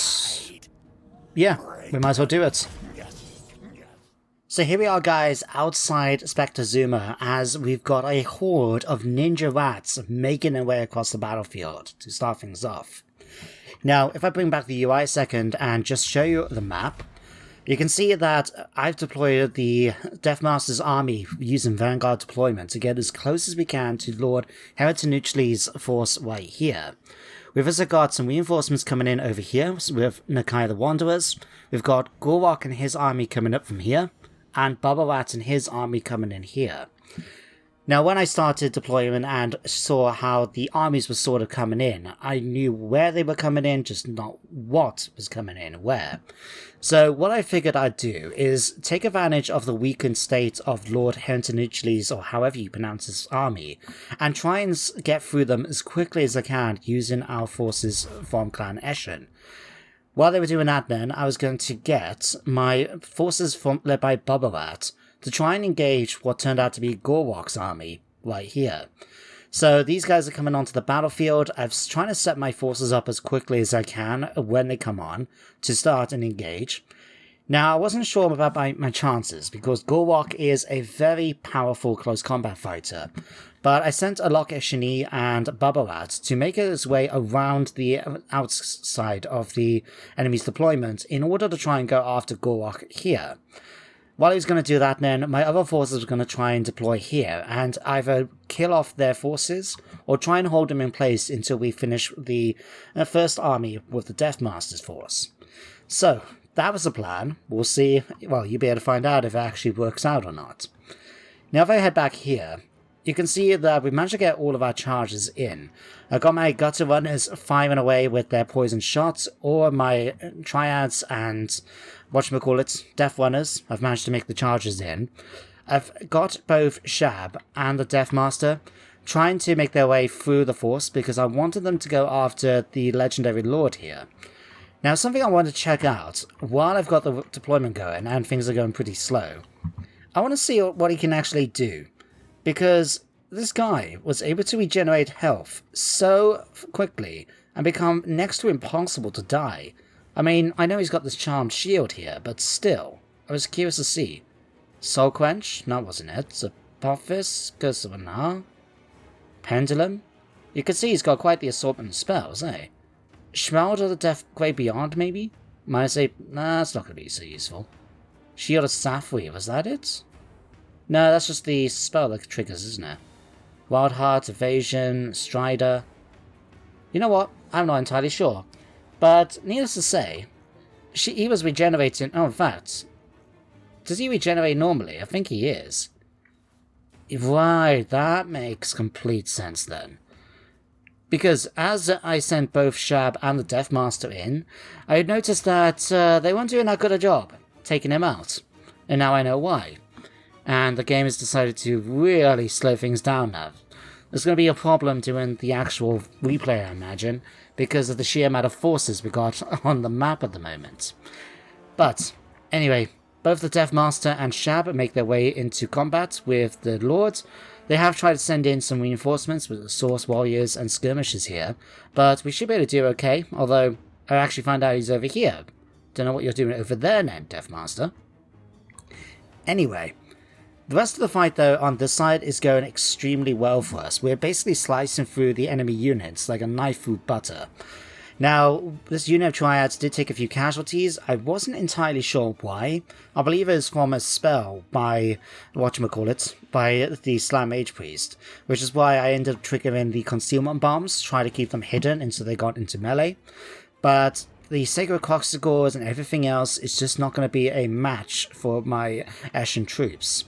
yeah, we might as well do it. So here we are, guys, outside Spectre Zuma, as we've got a horde of ninja rats making their way across the battlefield to start things off. Now, if I bring back the UI a second and just show you the map, you can see that I've deployed the Deathmaster's army using Vanguard deployment to get as close as we can to Lord Skrolk's force right here. We've also got some reinforcements coming in over here with Nakai the Wanderers. We've got Gorok and his army coming up from here, and Babarat and his army coming in here. Now, when I started deployment and saw how the armies were sort of coming in, I knew where they were coming in, just not what was coming in where. So what I figured I'd do is take advantage of the weakened state of Lord Skrolk's, or however you pronounce his army, and try and get through them as quickly as I can using our forces from Clan Eshen. While they were doing that then, I was going to get my forces led by Babarat to try and engage what turned out to be Gorok's army right here. So these guys are coming onto the battlefield. I'm trying to set my forces up as quickly as I can when they come on to start and engage. Now, I wasn't sure about my chances because Gorok is a very powerful close combat fighter, but I sent Alok Eshini and Babarat to make his way around the outside of the enemy's deployment in order to try and go after Gorok here. While he was going to do that then, my other forces were going to try and deploy here and either kill off their forces or try and hold them in place until we finish the first army with the Deathmaster's force. So, that was the plan. We'll see, well, you'll be able to find out if it actually works out or not. Now if I head back here, you can see that we managed to get all of our charges in. I got my gutter runners firing away with their poison shots, or my triads and whatchamacallit, death runners. I've managed to make the charges in. I've got both Shab and the Death Master trying to make their way through the force because I wanted them to go after the legendary Lord here. Now, something I want to check out while I've got the deployment going and things are going pretty slow. I want to see what he can actually do, because this guy was able to regenerate health so quickly and become next to impossible to die. I mean, I know he's got this charmed shield here, but still, I was curious to see. Soul Quench? No, wasn't it? Apophis? Curse of Anar? Pendulum? You can see he's got quite the assortment of spells, eh? Shroud of the Death Great Beyond, maybe? Minus 8? Nah, that's not going to be so useful. Shield of Sapphire, was that it? No, that's just the spell that triggers, isn't it? Wild Heart, Evasion, Strider. You know what? I'm not entirely sure. But, needless to say, he was regenerating... Oh, in fact, does he regenerate normally? I think he is. Right, that makes complete sense then. Because as I sent both Shab and the Death Master in, I had noticed that they weren't doing that good a job taking him out. And now I know why. And the game has decided to really slow things down now. There's going to be a problem doing the actual replay, I imagine, because of the sheer amount of forces we got on the map at the moment. But, anyway, both the Death Master and Shab make their way into combat with the Lord. They have tried to send in some reinforcements with the Source Warriors and Skirmishers here, but we should be able to do okay, although I actually found out he's over here. Don't know what you're doing over there then, Death Master. Anyway, the rest of the fight though on this side is going extremely well for us. We're basically slicing through the enemy units like a knife through butter. Now, this unit of Triads did take a few casualties. I wasn't entirely sure why. I believe it was from a spell by, by the Slam Mage Priest, which is why I ended up triggering the concealment bombs, trying to keep them hidden until they got into melee. But the Sacred Coxigors and everything else is just not going to be a match for my Ashen troops.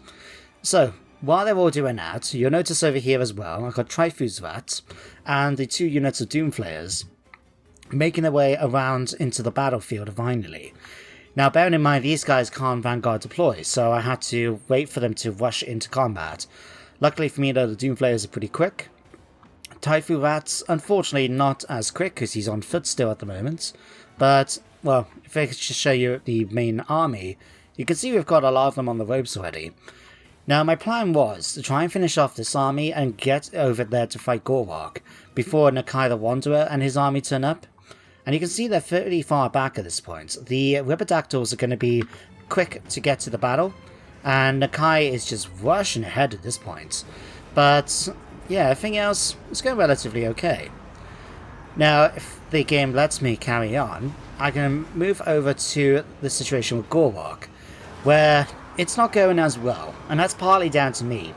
So, while they're all doing that, you'll notice over here as well, I've got Trifuzvat and the 2 units of Doomflayers making their way around into the battlefield finally. Now, bearing in mind these guys can't Vanguard deploy, so I had to wait for them to rush into combat. Luckily for me though, the Doomflayers are pretty quick. Taifu Rat's unfortunately not as quick because he's on foot still at the moment, but, well, if I could just show you the main army, you can see we've got a lot of them on the ropes already. Now, my plan was to try and finish off this army and get over there to fight Gorwok before Nakai the Wanderer and his army turn up. And you can see they're fairly far back at this point. The Ripidactyls are going to be quick to get to the battle, and Nakai is just rushing ahead at this point. But, yeah, everything else is going relatively okay. Now, if the game lets me carry on, I can move over to the situation with Gorwok, where it's not going as well, and that's partly down to me.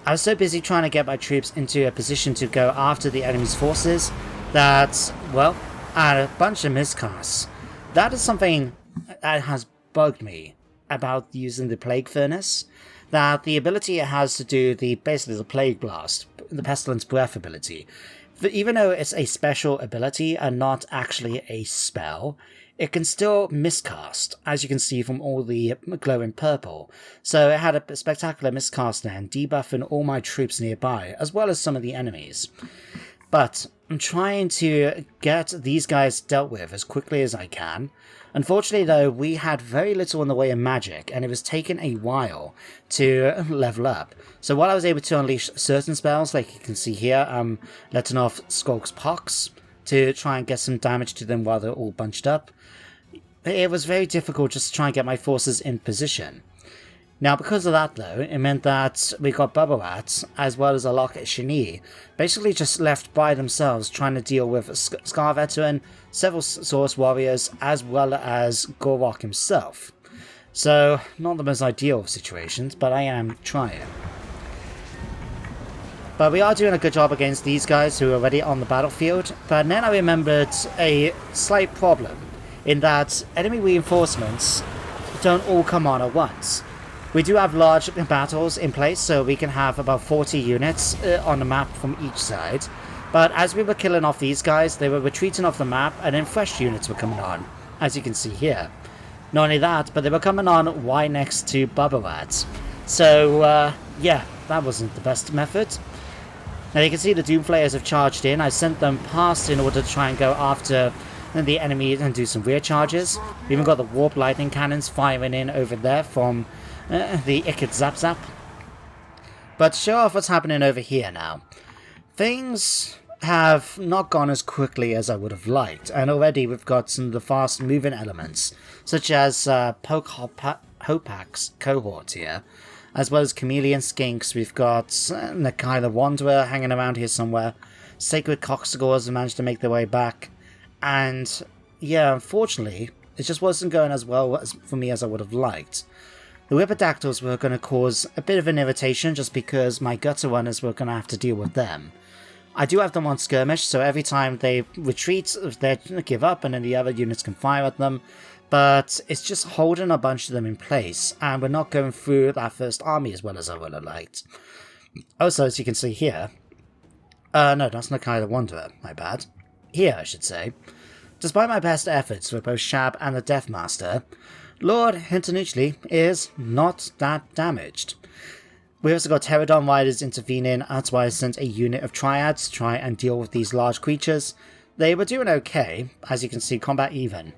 I was so busy trying to get my troops into a position to go after the enemy's forces that, well, I had a bunch of miscasts. That is something that has bugged me about using the Plague Furnace, that the ability it has to do basically the Plague Blast, the Pestilence Breath ability. Even though it's a special ability and not actually a spell, it can still miscast, as you can see from all the glowing purple. So it had a spectacular miscast then, debuffing all my troops nearby, as well as some of the enemies. But I'm trying to get these guys dealt with as quickly as I can. Unfortunately though, we had very little in the way of magic, and it was taking a while to level up. So while I was able to unleash certain spells, like you can see here, I'm letting off Skrolk's Pox to try and get some damage to them while they're all bunched up. It was very difficult just to try and get my forces in position. Now, because of that though, it meant that we got Bubbarat, as well as Alok Shini, basically just left by themselves trying to deal with Scar Veteran, several Source Warriors, as well as Gorwok himself. So, not the most ideal of situations, but I am trying. But we are doing a good job against these guys who are already on the battlefield, but then I remembered a slight problem, in that enemy reinforcements don't all come on at once. We do have large battles in place, so we can have about 40 units on the map from each side. But as we were killing off these guys, they were retreating off the map, and then fresh units were coming on, as you can see here. Not only that, but they were coming on right next to Bubbarat. So, yeah, that wasn't the best method. Now you can see the Doomflayers have charged in. I sent them past in order to try and go after the enemy and do some rear charges. We even got the Warp Lightning Cannons firing in over there from the Ikit Zap Zap. But to show off what's happening over here now. Things have not gone as quickly as I would have liked, and already we've got some of the fast moving elements, such as Hopak's cohort here, as well as Chameleon Skinks. We've got Nakai the Wanderer hanging around here somewhere. Sacred Cocksagors have managed to make their way back. And yeah, unfortunately, it just wasn't going as well for me as I would have liked. The Whipperdactyls were going to cause a bit of an irritation just because my Gutter Runners were going to have to deal with them. I do have them on skirmish, so every time they retreat, they give up and then the other units can fire at them. But it's just holding a bunch of them in place, and we're not going through that first army as well as I would have liked. Also, as you can see here... no, that's Nakai the Wanderer, my bad. Here, I should say. Despite my best efforts with both Shab and the Deathmaster, Lord Hintonuchli is not that damaged. We also got Pterodon Riders intervening, that's why I sent a unit of Triads to try and deal with these large creatures. They were doing okay, as you can see, combat even.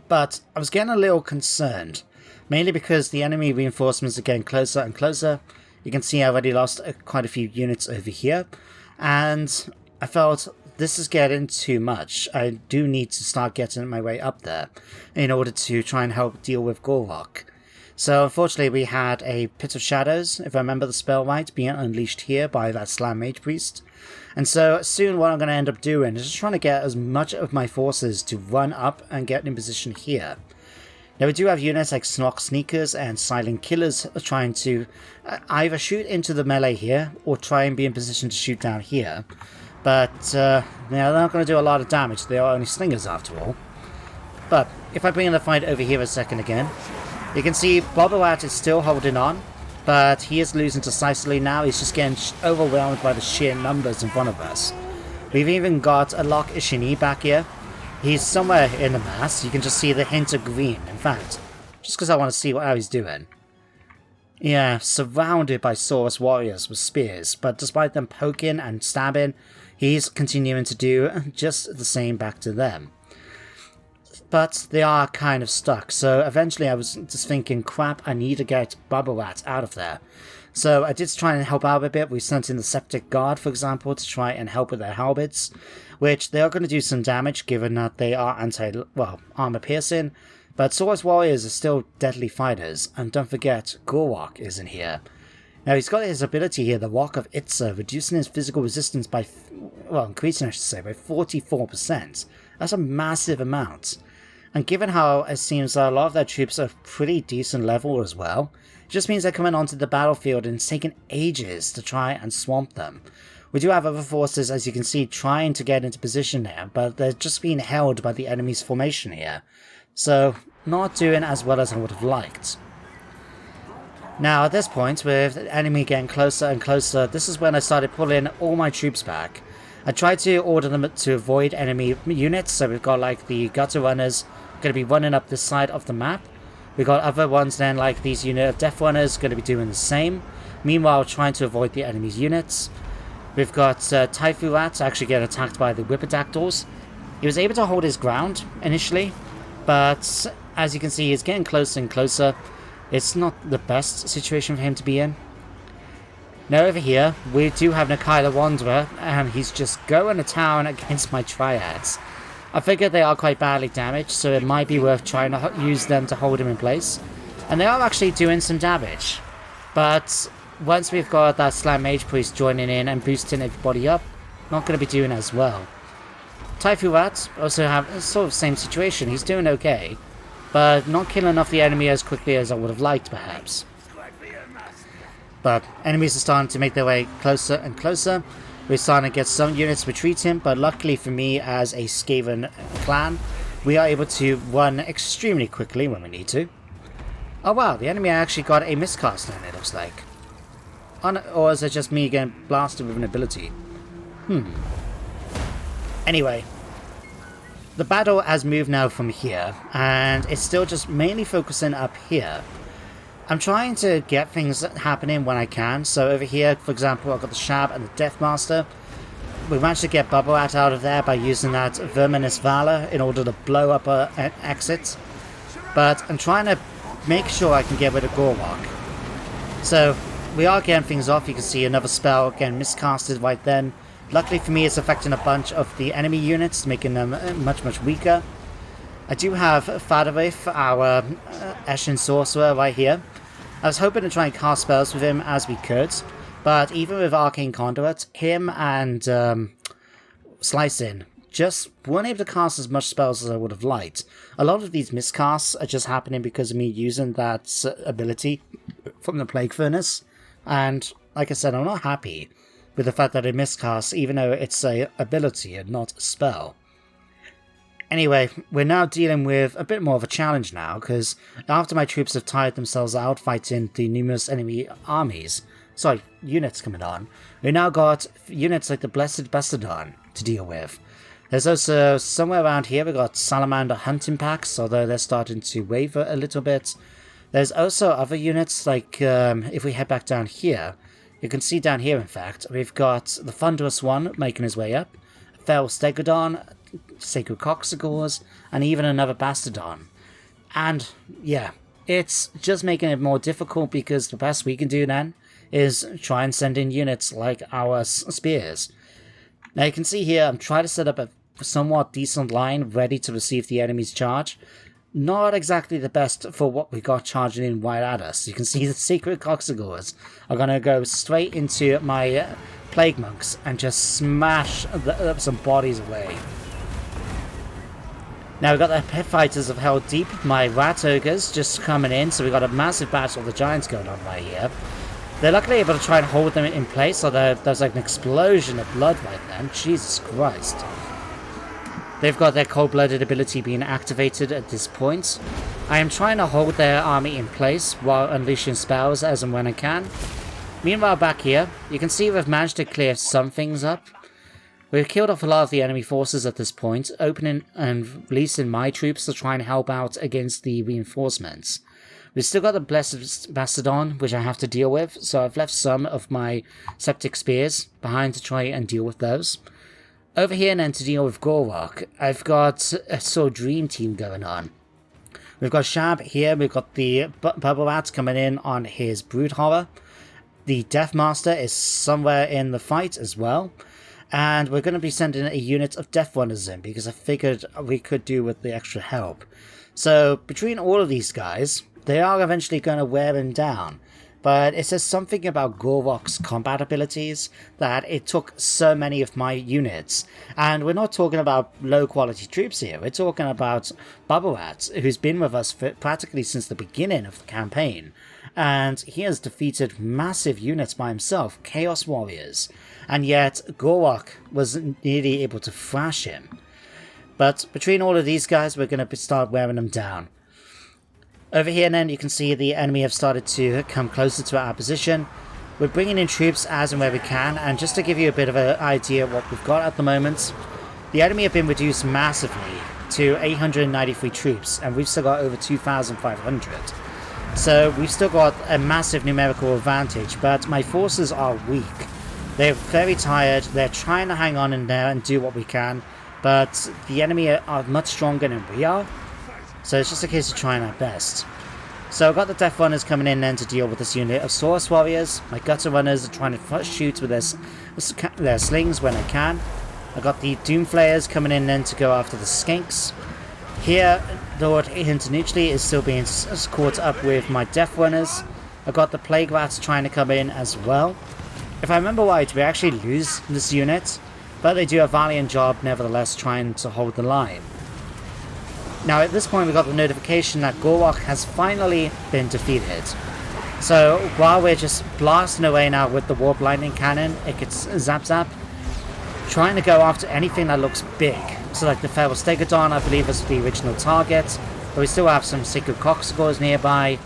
But I was getting a little concerned, mainly because the enemy reinforcements are getting closer and closer. You can see I already lost quite a few units over here, and I felt this is getting too much. I do need to start getting my way up there in order to try and help deal with Gorlock. So unfortunately we had a Pit of Shadows, if I remember the spell right, being unleashed here by that Slam Mage Priest. And so soon what I'm going to end up doing is just trying to get as much of my forces to run up and get in position here. Now we do have units like Snock Sneakers and Silent Killers trying to either shoot into the melee here or try and be in position to shoot down here. But they're not going to do a lot of damage, they are only slingers after all. But if I bring in the fight over here a second again, you can see Boboat is still holding on, but he is losing decisively now. He's just getting overwhelmed by the sheer numbers in front of us. We've even got a Lock Ishini back here. He's somewhere in the mass. You can just see the hint of green, in fact, just because I want to see how he's doing. Yeah, surrounded by Saurus warriors with spears, but despite them poking and stabbing, he's continuing to do just the same back to them. But they are kind of stuck, so eventually I was just thinking, crap, I need to get Babalat out of there. So I did try and help out a bit. We sent in the Septic Guard, for example, to try and help with their halberds, which they are going to do some damage given that they are armor piercing, but Saurus warriors are still deadly fighters, and don't forget, Gorwok is in here. Now he's got his ability here, the Rock of Itza, reducing his physical resistance by, increasing I should say, by 44%. That's a massive amount. And given how it seems a lot of their troops are pretty decent level as well, it just means they're coming onto the battlefield and it's taking ages to try and swamp them. We do have other forces, as you can see, trying to get into position there, but they're just being held by the enemy's formation here. So, not doing as well as I would have liked. Now, at this point, with the enemy getting closer and closer, this is when I started pulling all my troops back. I tried to order them to avoid enemy units, so we've got like the Gutter Runners going to be running up this side of the map. We've got other ones then, like these unit of Death Runners, going to be doing the same. Meanwhile, trying to avoid the enemy's units. We've got Taifu Rat actually getting attacked by the Whipperdactyls. He was able to hold his ground initially, but as you can see, he's getting closer and closer. It's not the best situation for him to be in. Now over here, we do have Nakai the Wanderer, and he's just going to town against my Triads. I figured they are quite badly damaged, so it might be worth trying to use them to hold him in place. And they are actually doing some damage. But once we've got that Slam Mage Priest joining in and boosting everybody up, not going to be doing as well. Taifu Rat also have sort of same situation. He's doing okay, but not killing off the enemy as quickly as I would have liked, perhaps. But enemies are starting to make their way closer and closer. We're starting to get some units retreating, but luckily for me as a Skaven clan, we are able to run extremely quickly when we need to. Oh wow, the enemy actually got a miscast on it, looks like. Or is it just me getting blasted with an ability? Anyway, the battle has moved now from here, and it's still just mainly focusing up here. I'm trying to get things happening when I can. So over here, for example, I've got the Shab and the Deathmaster. We managed to get Bubblerat out of there by using that Verminous Valor in order to blow up an exit. But I'm trying to make sure I can get rid of Gorwok. So we are getting things off. You can see another spell getting miscasted right then. Luckily for me, it's affecting a bunch of the enemy units, making them much weaker. I do have Fadarith, our Eshin Sorcerer, right here. I was hoping to try and cast spells with him as we could, but even with Arcane Conduit, him and Slice-In just weren't able to cast as much spells as I would have liked. A lot of these miscasts are just happening because of me using that ability from the Plague Furnace, and like I said, I'm not happy with the fact that it miscasts, even though it's a ability and not a spell. Anyway, we're now dealing with a bit more of a challenge now, because after my troops have tired themselves out fighting the numerous enemy units coming on, we've now got units like the Blessed Bastardon to deal with. There's also, somewhere around here, we've got Salamander Hunting Packs, although they're starting to waver a little bit. There's also other units, like if we head back down here, you can see down here, in fact, we've got the Thunderous One making his way up, Feral Stegodon, Sacred Coxagores, and even another Bastardon. And yeah, it's just making it more difficult because the best we can do then is try and send in units like our spears. Now you can see here, I'm trying to set up a somewhat decent line ready to receive the enemy's charge. Not exactly the best for what we got charging in right at us. You can see the Sacred Coxagores are going to go straight into my Plague Monks and just smash some bodies away. Now we've got the Pit Fighters of Hell Deep, my Rat Ogres just coming in, so we've got a massive battle of the Giants going on right here. They're luckily able to try and hold them in place, although there's like an explosion of blood right then. Jesus Christ. They've got their cold-blooded ability being activated at this point. I am trying to hold their army in place while unleashing spells as and when I can. Meanwhile back here, you can see we've managed to clear some things up. We've killed off a lot of the enemy forces at this point, opening and releasing my troops to try and help out against the reinforcements. We've still got the Blessed Bastardon, which I have to deal with, so I've left some of my Septic Spears behind to try and deal with those. Over here then to deal with Gorwok, I've got a sort of dream team going on. We've got Shab here, we've got the Bubble Rat coming in on his Brood Horror. The Deathmaster is somewhere in the fight as well. And we're going to be sending a unit of Death Runners in, because I figured we could do with the extra help. So between all of these guys, they are eventually going to wear him down. But it says something about Gorwok's combat abilities that it took so many of my units. And we're not talking about low quality troops here, we're talking about Bubbarat, who's been with us for practically since the beginning of the campaign. And he has defeated massive units by himself, Chaos Warriors. And yet Gorwok was nearly able to thrash him. But between all of these guys, we're going to start wearing them down. Over here then you can see the enemy have started to come closer to our position. We're bringing in troops as and where we can, and just to give you a bit of an idea of what we've got at the moment, the enemy have been reduced massively to 893 troops, and we've still got over 2,500. So we've still got a massive numerical advantage, but my forces are weak. They're very tired, they're trying to hang on in there and do what we can, but the enemy are much stronger than we are. So it's just a case of trying our best. So I've got the Death Runners coming in then to deal with this unit of Saurus Warriors. My Gutter Runners are trying to shoot with their slings when they can. I've got the Doom Flayers coming in then to go after the Skinks. Here, Lord Hinternuchli is still being caught up with my Death Runners. I've got the Plague Rats trying to come in as well. If I remember right, we actually lose this unit, but they do a valiant job nevertheless trying to hold the line. Now at this point we got the notification that Gorwok has finally been defeated. So while we're just blasting away now with the Warp Lightning Cannon, it gets zap zap, trying to go after anything that looks big. So like the Feral Stegodon I believe was the original target, but we still have some Sacred Coxagores nearby,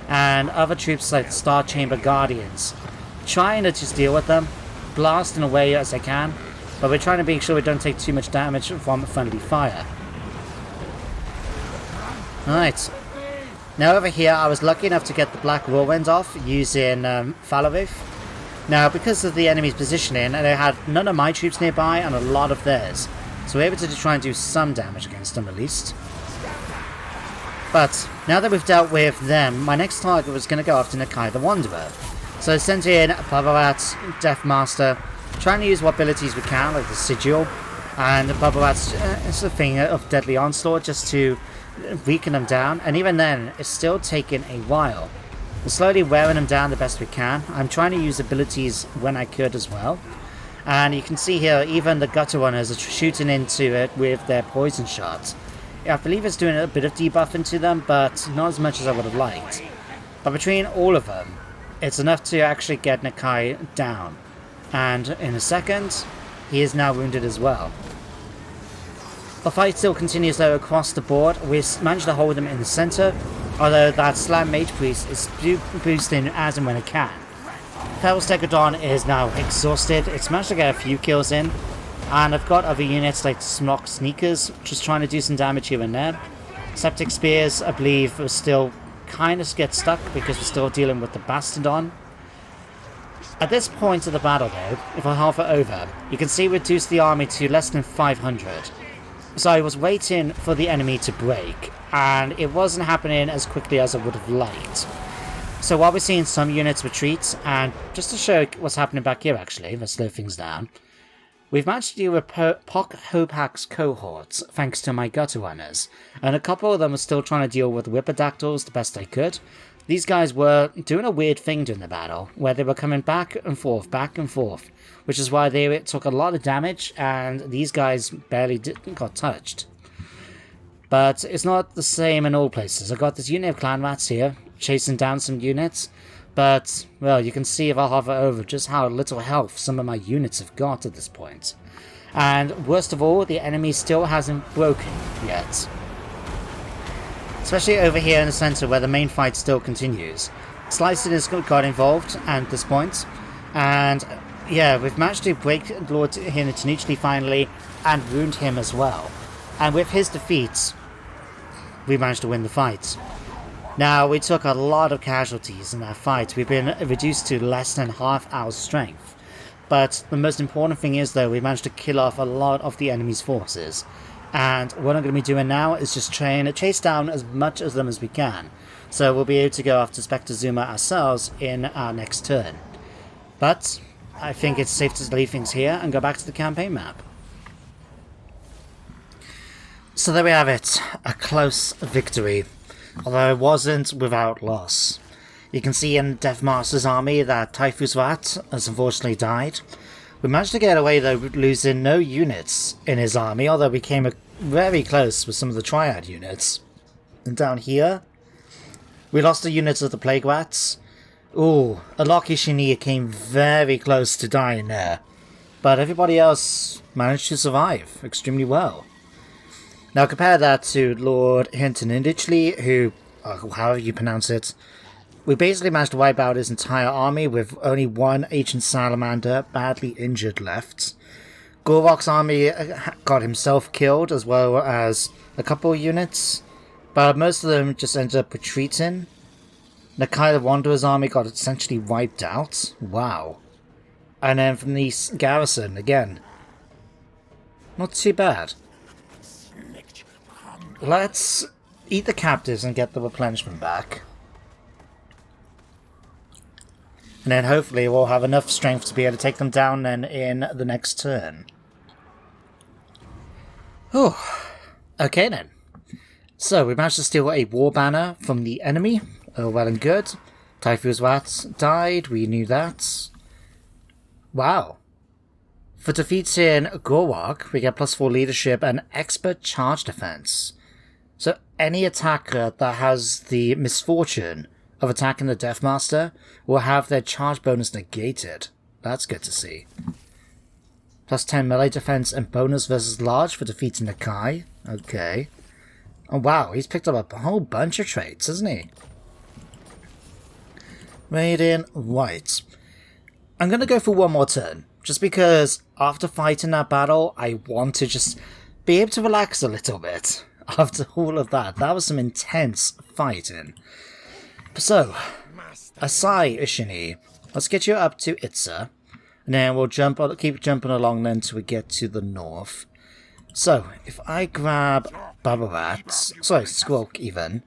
and other troops like the Star Chamber Guardians. Trying to just deal with them, blasting away as I can, but we're trying to make sure we don't take too much damage from friendly fire. Alright, Now over here, I was lucky enough to get the Black Whirlwind off using Falaroof. Now, because of the enemy's positioning, they had none of my troops nearby and a lot of theirs, so we're able to try and do some damage against them at least. But now that we've dealt with them, my next target was going to go after Nakai the Wanderer. So I sent in Babarat's Deathmaster, trying to use what abilities we can, like the Sigil, and Babarat's thing of Deadly Onslaught just to weaken them down, and even then, it's still taking a while. We're slowly wearing them down the best we can. I'm trying to use abilities when I could as well. And you can see here, even the Gutter Runners are shooting into it with their poison shots. I believe it's doing a bit of debuff into them, but not as much as I would have liked. But between all of them, it's enough to actually get Nakai down. And in a second, he is now wounded as well. The fight still continues though across the board. We managed to hold them in the center, although that Slam Mage Priest is boosting as and when it can. Fel's Stegodon is now exhausted. It's managed to get a few kills in, and I've got other units like Smock Sneakers just trying to do some damage here and there. Septic Spears, I believe, will still kind of get stuck because we're still dealing with the Bastardon. At this point of the battle though, if I half it over, you can see we reduced the army to less than 500. So I was waiting for the enemy to break, and it wasn't happening as quickly as I would have liked. So while we're seeing some units retreat, and just to show what's happening back here actually, let's slow things down, we've managed to deal with Pock Hopak's cohorts thanks to my Gutter Runners, and a couple of them were still trying to deal with Whipperdactyls the best they could. These guys were doing a weird thing during the battle, where they were coming back and forth, which is why they took a lot of damage, and these guys barely got touched. But it's not the same in all places. I got this unit of Clan Rats here, chasing down some units, but, well, you can see if I hover over just how little health some of my units have got at this point. And worst of all, the enemy still hasn't broken yet. Especially over here in the center where the main fight still continues. Slicing has got involved at this point, and yeah, we've managed to break Lord Tanuchli finally and wound him as well. And with his defeat, we managed to win the fight. Now, we took a lot of casualties in that fight. We've been reduced to less than half our strength. But the most important thing is, though, we managed to kill off a lot of the enemy's forces. And what I'm going to be doing now is just trying to chase down as much of them as we can. So we'll be able to go after Spectre Zuma ourselves in our next turn. But I think it's safe to leave things here and go back to the campaign map. So there we have it. A close victory. Although it wasn't without loss. You can see in Deathmaster's army that Typhusvat has unfortunately died. We managed to get away though, losing no units in his army, although we came very close with some of the Triad units. And down here, we lost the units of the Plague Rats. Ooh, Alaki Shinia came very close to dying there. But everybody else managed to survive extremely well. Now compare that to Lord Hintonindichley, who, however you pronounce it, we basically managed to wipe out his entire army with only one Ancient Salamander badly injured left. Gorok's army got himself killed as well as a couple of units, but most of them just ended up retreating. Nakai the Wanderer's army got essentially wiped out. Wow. And then from the garrison, again. Not too bad. Let's eat the captives and get the replenishment back. And then hopefully we'll have enough strength to be able to take them down then in the next turn. Whew. Okay then. So we managed to steal a war banner from the enemy. Oh, well and good. Typhusvat died, we knew that. Wow. For defeating Gorok, we get +4 leadership and expert charge defense. So any attacker that has the misfortune of attacking the Deathmaster will have their charge bonus negated. That's good to see. +10 melee defense and bonus versus large for defeating Nakai. Okay. Oh wow, he's picked up a whole bunch of traits, hasn't he? Made in white. I'm going to go for one more turn, just because after fighting that battle, I want to just be able to relax a little bit. after all of that. That was some intense fighting. So, Asai Ishini, let's get you up to Itza, and then we'll keep jumping along then till we get to the north. So, if I grab Babarat, sorry, Skrolk even.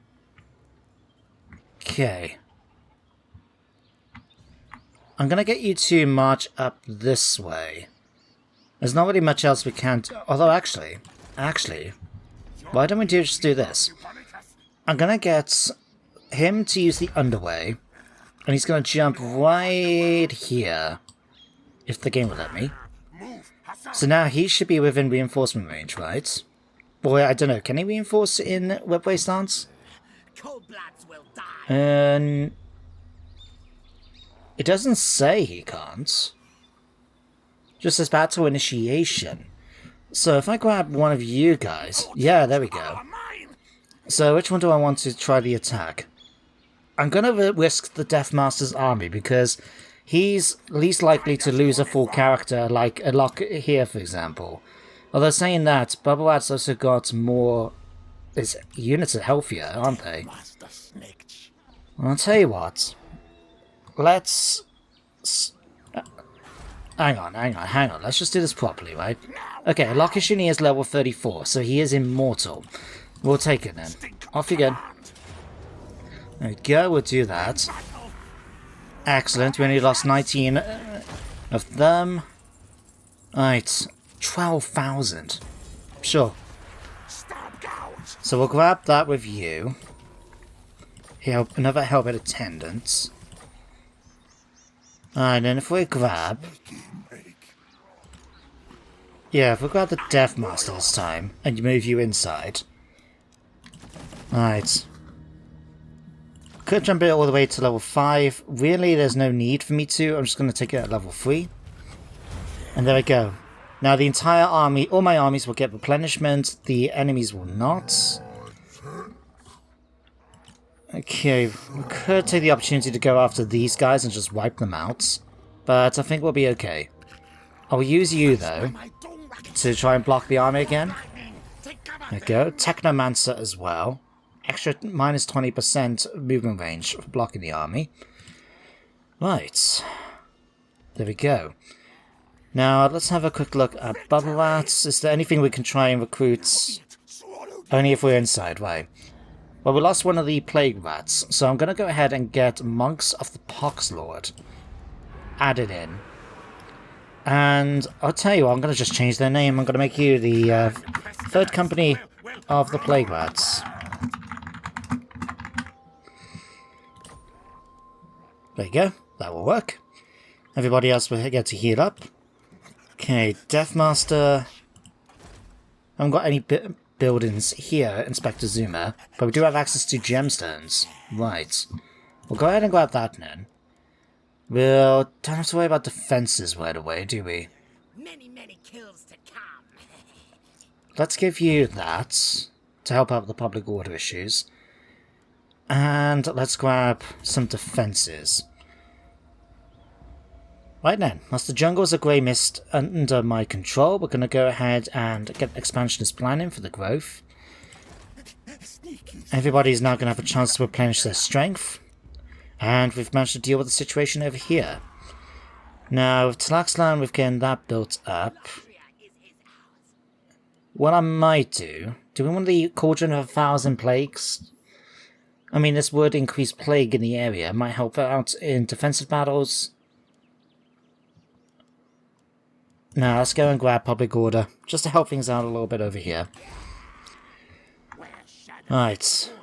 Okay. I'm gonna get you to march up this way. There's not really much else we can do. Although, actually, why don't we just do this? I'm gonna get him to use the underway, and he's gonna jump right here, if the game will let me. So now he should be within reinforcement range, right? Boy, I don't know. Can he reinforce in Webway stance? It doesn't say he can't. Just says battle initiation. So if I grab one of you guys... Yeah, there we go. So which one do I want to try the attack? I'm going to risk the Deathmaster's army because he's least likely to lose a full character like a lock here, for example. Although saying that, Babarat's also got more... His units are healthier, aren't they? Well, I'll tell you what. Let's... Hang on. Let's just do this properly, right? Okay, Lokishini is level 34, so he is immortal. We'll take it then. Off you go. There we go, we'll do that. Excellent, we only lost 19 of them. Right, 12,000. Sure. So we'll grab that with you. Here, another helmet attendant. Alright, then if we grab... Yeah, if we grab the Deathmaster this time, and move you inside. Alright. Could jump it all the way to level 5. Really, there's no need for me to. I'm just going to take it at level 3. And there we go. Now the entire army, all my armies will get replenishment. The enemies will not. Okay, we could take the opportunity to go after these guys and just wipe them out. But I think we'll be okay. I'll use you, though, to try and block the army again. There we go. Technomancer as well. Extra minus 20% movement range for blocking the army. Right. There we go. Now, let's have a quick look at Babarat. Is there anything we can try and recruit? Only if we're inside, right. Well, we lost one of the Plague Rats, so I'm going to go ahead and get Monks of the Pox Lord added in. And I'll tell you what, I'm going to just change their name. I'm going to make you the third company of the Plague Rats. There you go. That will work. Everybody else will get to heal up. Okay, Deathmaster. I haven't got any buildings here, Inspector Zuma, but we do have access to gemstones. Right. We'll go ahead and grab that then. We'll don't have to worry about defenses right away, do we? Many kills to come. Let's give you that to help out with the public order issues. And let's grab some defenses. Right then, as the jungles of Grey Mist under my control, we're going to go ahead and get expansionist planning for the growth. Everybody's now going to have a chance to replenish their strength. And we've managed to deal with the situation over here. Now, with Tlaxlan, we've getting that built up. What I might do we want the Cauldron of 1,000 Plagues? I mean, this would increase plague in the area. It might help out in defensive battles. Now, let's go and grab public order, just to help things out a little bit over here. Alright.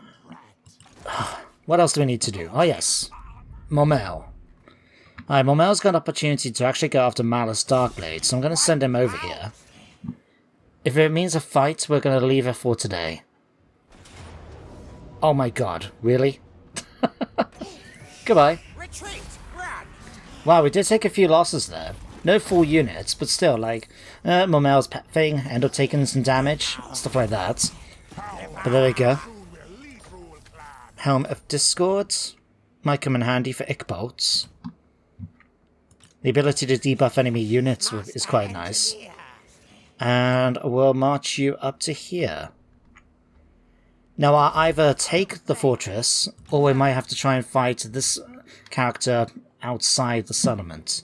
What else do we need to do? Oh yes, Momel. Alright, Momel's got an opportunity to actually go after Malice Darkblade, so I'm going to send him over here. If it means a fight, we're going to leave it for today. Oh my god, really? Goodbye. Wow, we did take a few losses there. No full units, but still, like, Momel's pet thing, end up taking some damage, stuff like that. But there we go. Helm of Discord might come in handy for Ick Bolts. The ability to debuff enemy units is quite nice. And we'll march you up to here. Now I'll either take the fortress, or we might have to try and fight this character outside the settlement.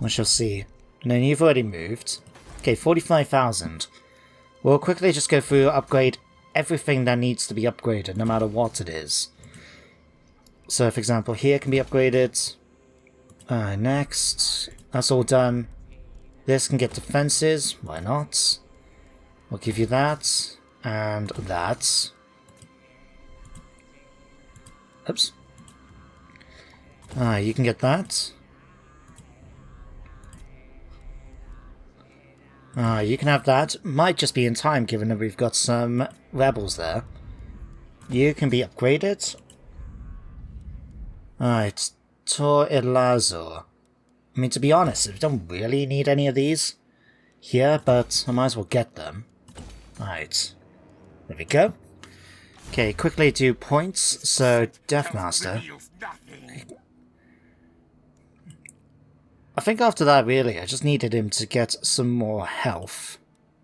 We shall see. And then you've already moved. Okay, 45,000. We'll quickly just go through, upgrade everything that needs to be upgraded, no matter what it is. So, for example, here can be upgraded. Next. That's all done. This can get defenses. Why not? We'll give you that. And that. Oops. You can get that. You can have that. Might just be in time, given that we've got some rebels there. You can be upgraded. Alright, Tor Elazor. I mean, to be honest, we don't really need any of these here, but I might as well get them. Alright. There we go. Okay, quickly do points. So, Deathmaster. I think after that, really, I just needed him to get some more health.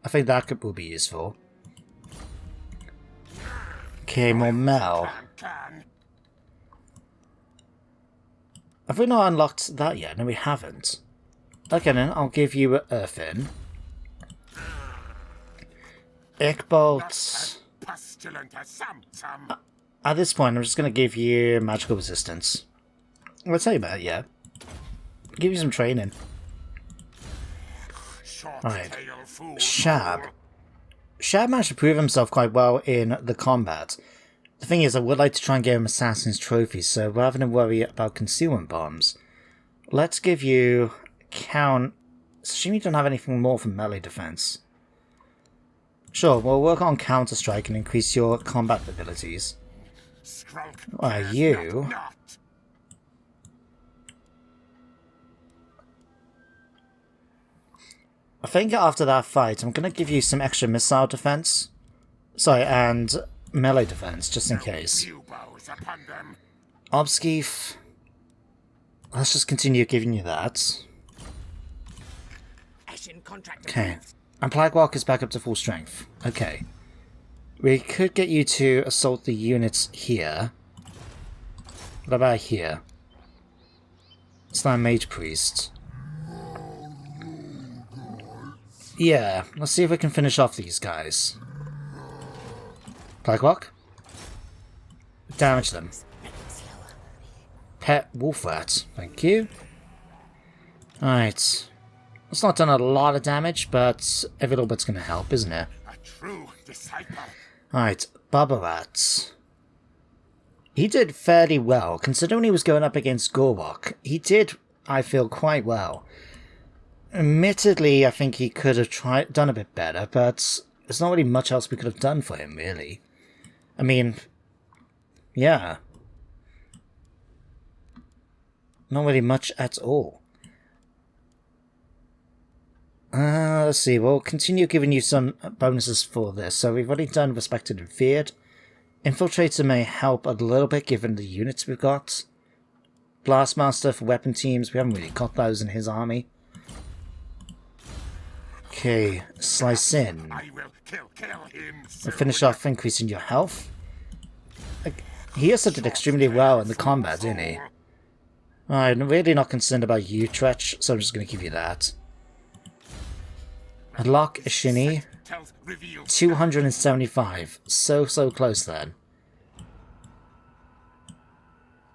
I think that will be useful. Okay, more Mel. Have we not unlocked that yet? No, we haven't. Okay, then I'll give you Earthin. Ickbolt. At this point, I'm just going to give you magical resistance. I'll tell you about it, yeah. Give you some training. Alright. Shab. Shab managed to prove himself quite well in the combat. The thing is, I would like to try and get him Assassin's Trophies, so rather than worry about concealment bombs, let's give you count... Assuming you don't have anything more for melee defense. Sure, we'll work on Counter-Strike and increase your combat abilities. You... I think after that fight, I'm going to give you some extra missile defense. Sorry, and melee defense, just in case. Obskeef. Let's just continue giving you that. Okay. And Plaguewalk is back up to full strength. Okay. We could get you to assault the units here. What about here? Slime Mage Priest. Yeah, let's see if we can finish off these guys. Plaguewalk? Damage them. Pet Wolf Rat, thank you. Alright. It's not done a lot of damage, but every little bit's gonna help, isn't it? Alright, Bubba Rat. He did fairly well, considering he was going up against Gorwok. He did, I feel, quite well. Admittedly, I think he could have done a bit better, but there's not really much else we could have done for him, really. I mean, yeah. Not really much at all. Let's see, we'll continue giving you some bonuses for this. So we've already done Respected and Feared. Infiltrator may help a little bit given the units we've got. Blastmaster for weapon teams, we haven't really got those in his army. Okay, Slice In. We'll finish off increasing your health. He also did extremely well in the combat, didn't he? I'm really not concerned about you, Tretch, so I'm just going to give you that. Lock Ishini. 275. So close then.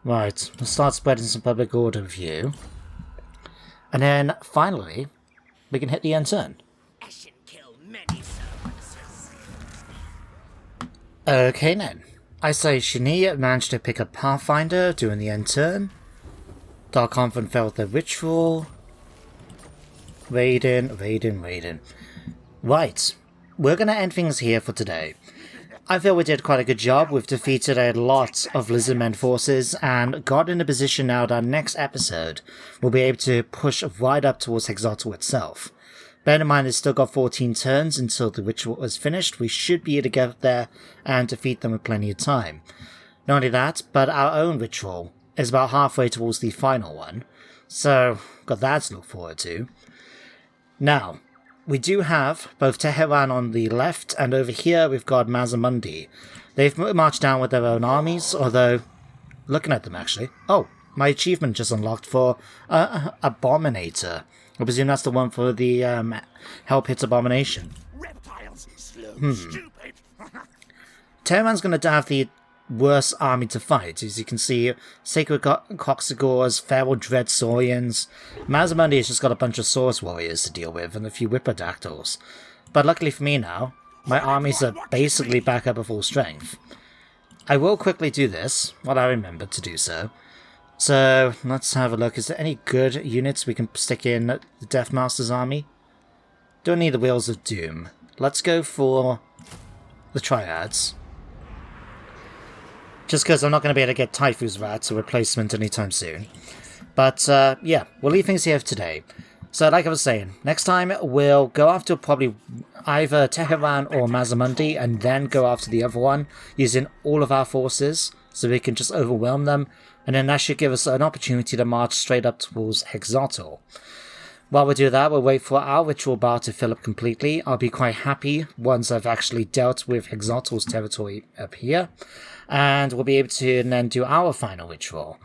Right, we'll start spreading some public order with you. And then, finally, we can hit the end turn. Okay then. I say Shani managed to pick up Pathfinder during the end turn. Dark Convent failed the ritual. Raiden. Right. We're going to end things here for today. I feel we did quite a good job. We've defeated a lot of Lizardmen forces and got in a position now that next episode we'll be able to push right up towards Hexotl itself. Bear in mind, it's still got 14 turns until the ritual is finished. We should be able to get there and defeat them with plenty of time. Not only that, but our own ritual is about halfway towards the final one. So, got that to look forward to. Now, we do have both Tehran on the left, and over here we've got Mazamundi. They've marched down with their own armies, although, looking at them actually... Oh, my achievement just unlocked for Abominator. I presume that's the one for the Help Hit Abomination. Reptiles, slow, stupid. Tehran's going to have the worst army to fight. As you can see, Sacred Coxigors, Feral Dread Saurians. Mazamundi has just got a bunch of Source Warriors to deal with and a few Whipperdactyls. But luckily for me now, my armies are basically back up at full strength. I will quickly do this, while I remember to do so. So, let's have a look. Is there any good units we can stick in the Deathmaster's army? Don't need the Wheels of Doom. Let's go for the Triads. Just because I'm not going to be able to get Typhus Rats a replacement anytime soon. But, yeah, we'll leave things here for today. So, like I was saying, next time we'll go after probably either Tehran or Mazamundi, and then go after the other one, using all of our forces, so we can just overwhelm them, and then that should give us an opportunity to march straight up towards Hexatl. While we do that, we'll wait for our ritual bar to fill up completely. I'll be quite happy once I've actually dealt with Hexatl's territory up here, and we'll be able to then do our final ritual.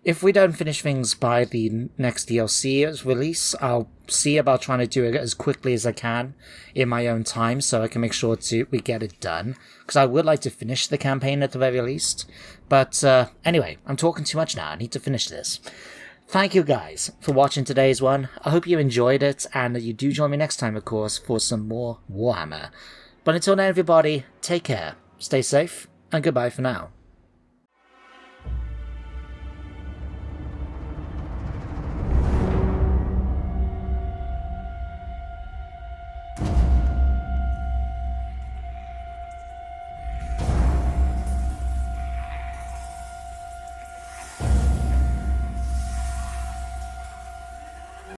If we don't finish things by the next DLC release, I'll see about trying to do it as quickly as I can in my own time, so I can make sure we get it done, because I would like to finish the campaign at the very least. But anyway, I'm talking too much now. I need to finish this. Thank you guys for watching today's one. I hope you enjoyed it, and that you do join me next time, of course, for some more Warhammer. But until then, everybody, take care, stay safe, and goodbye for now.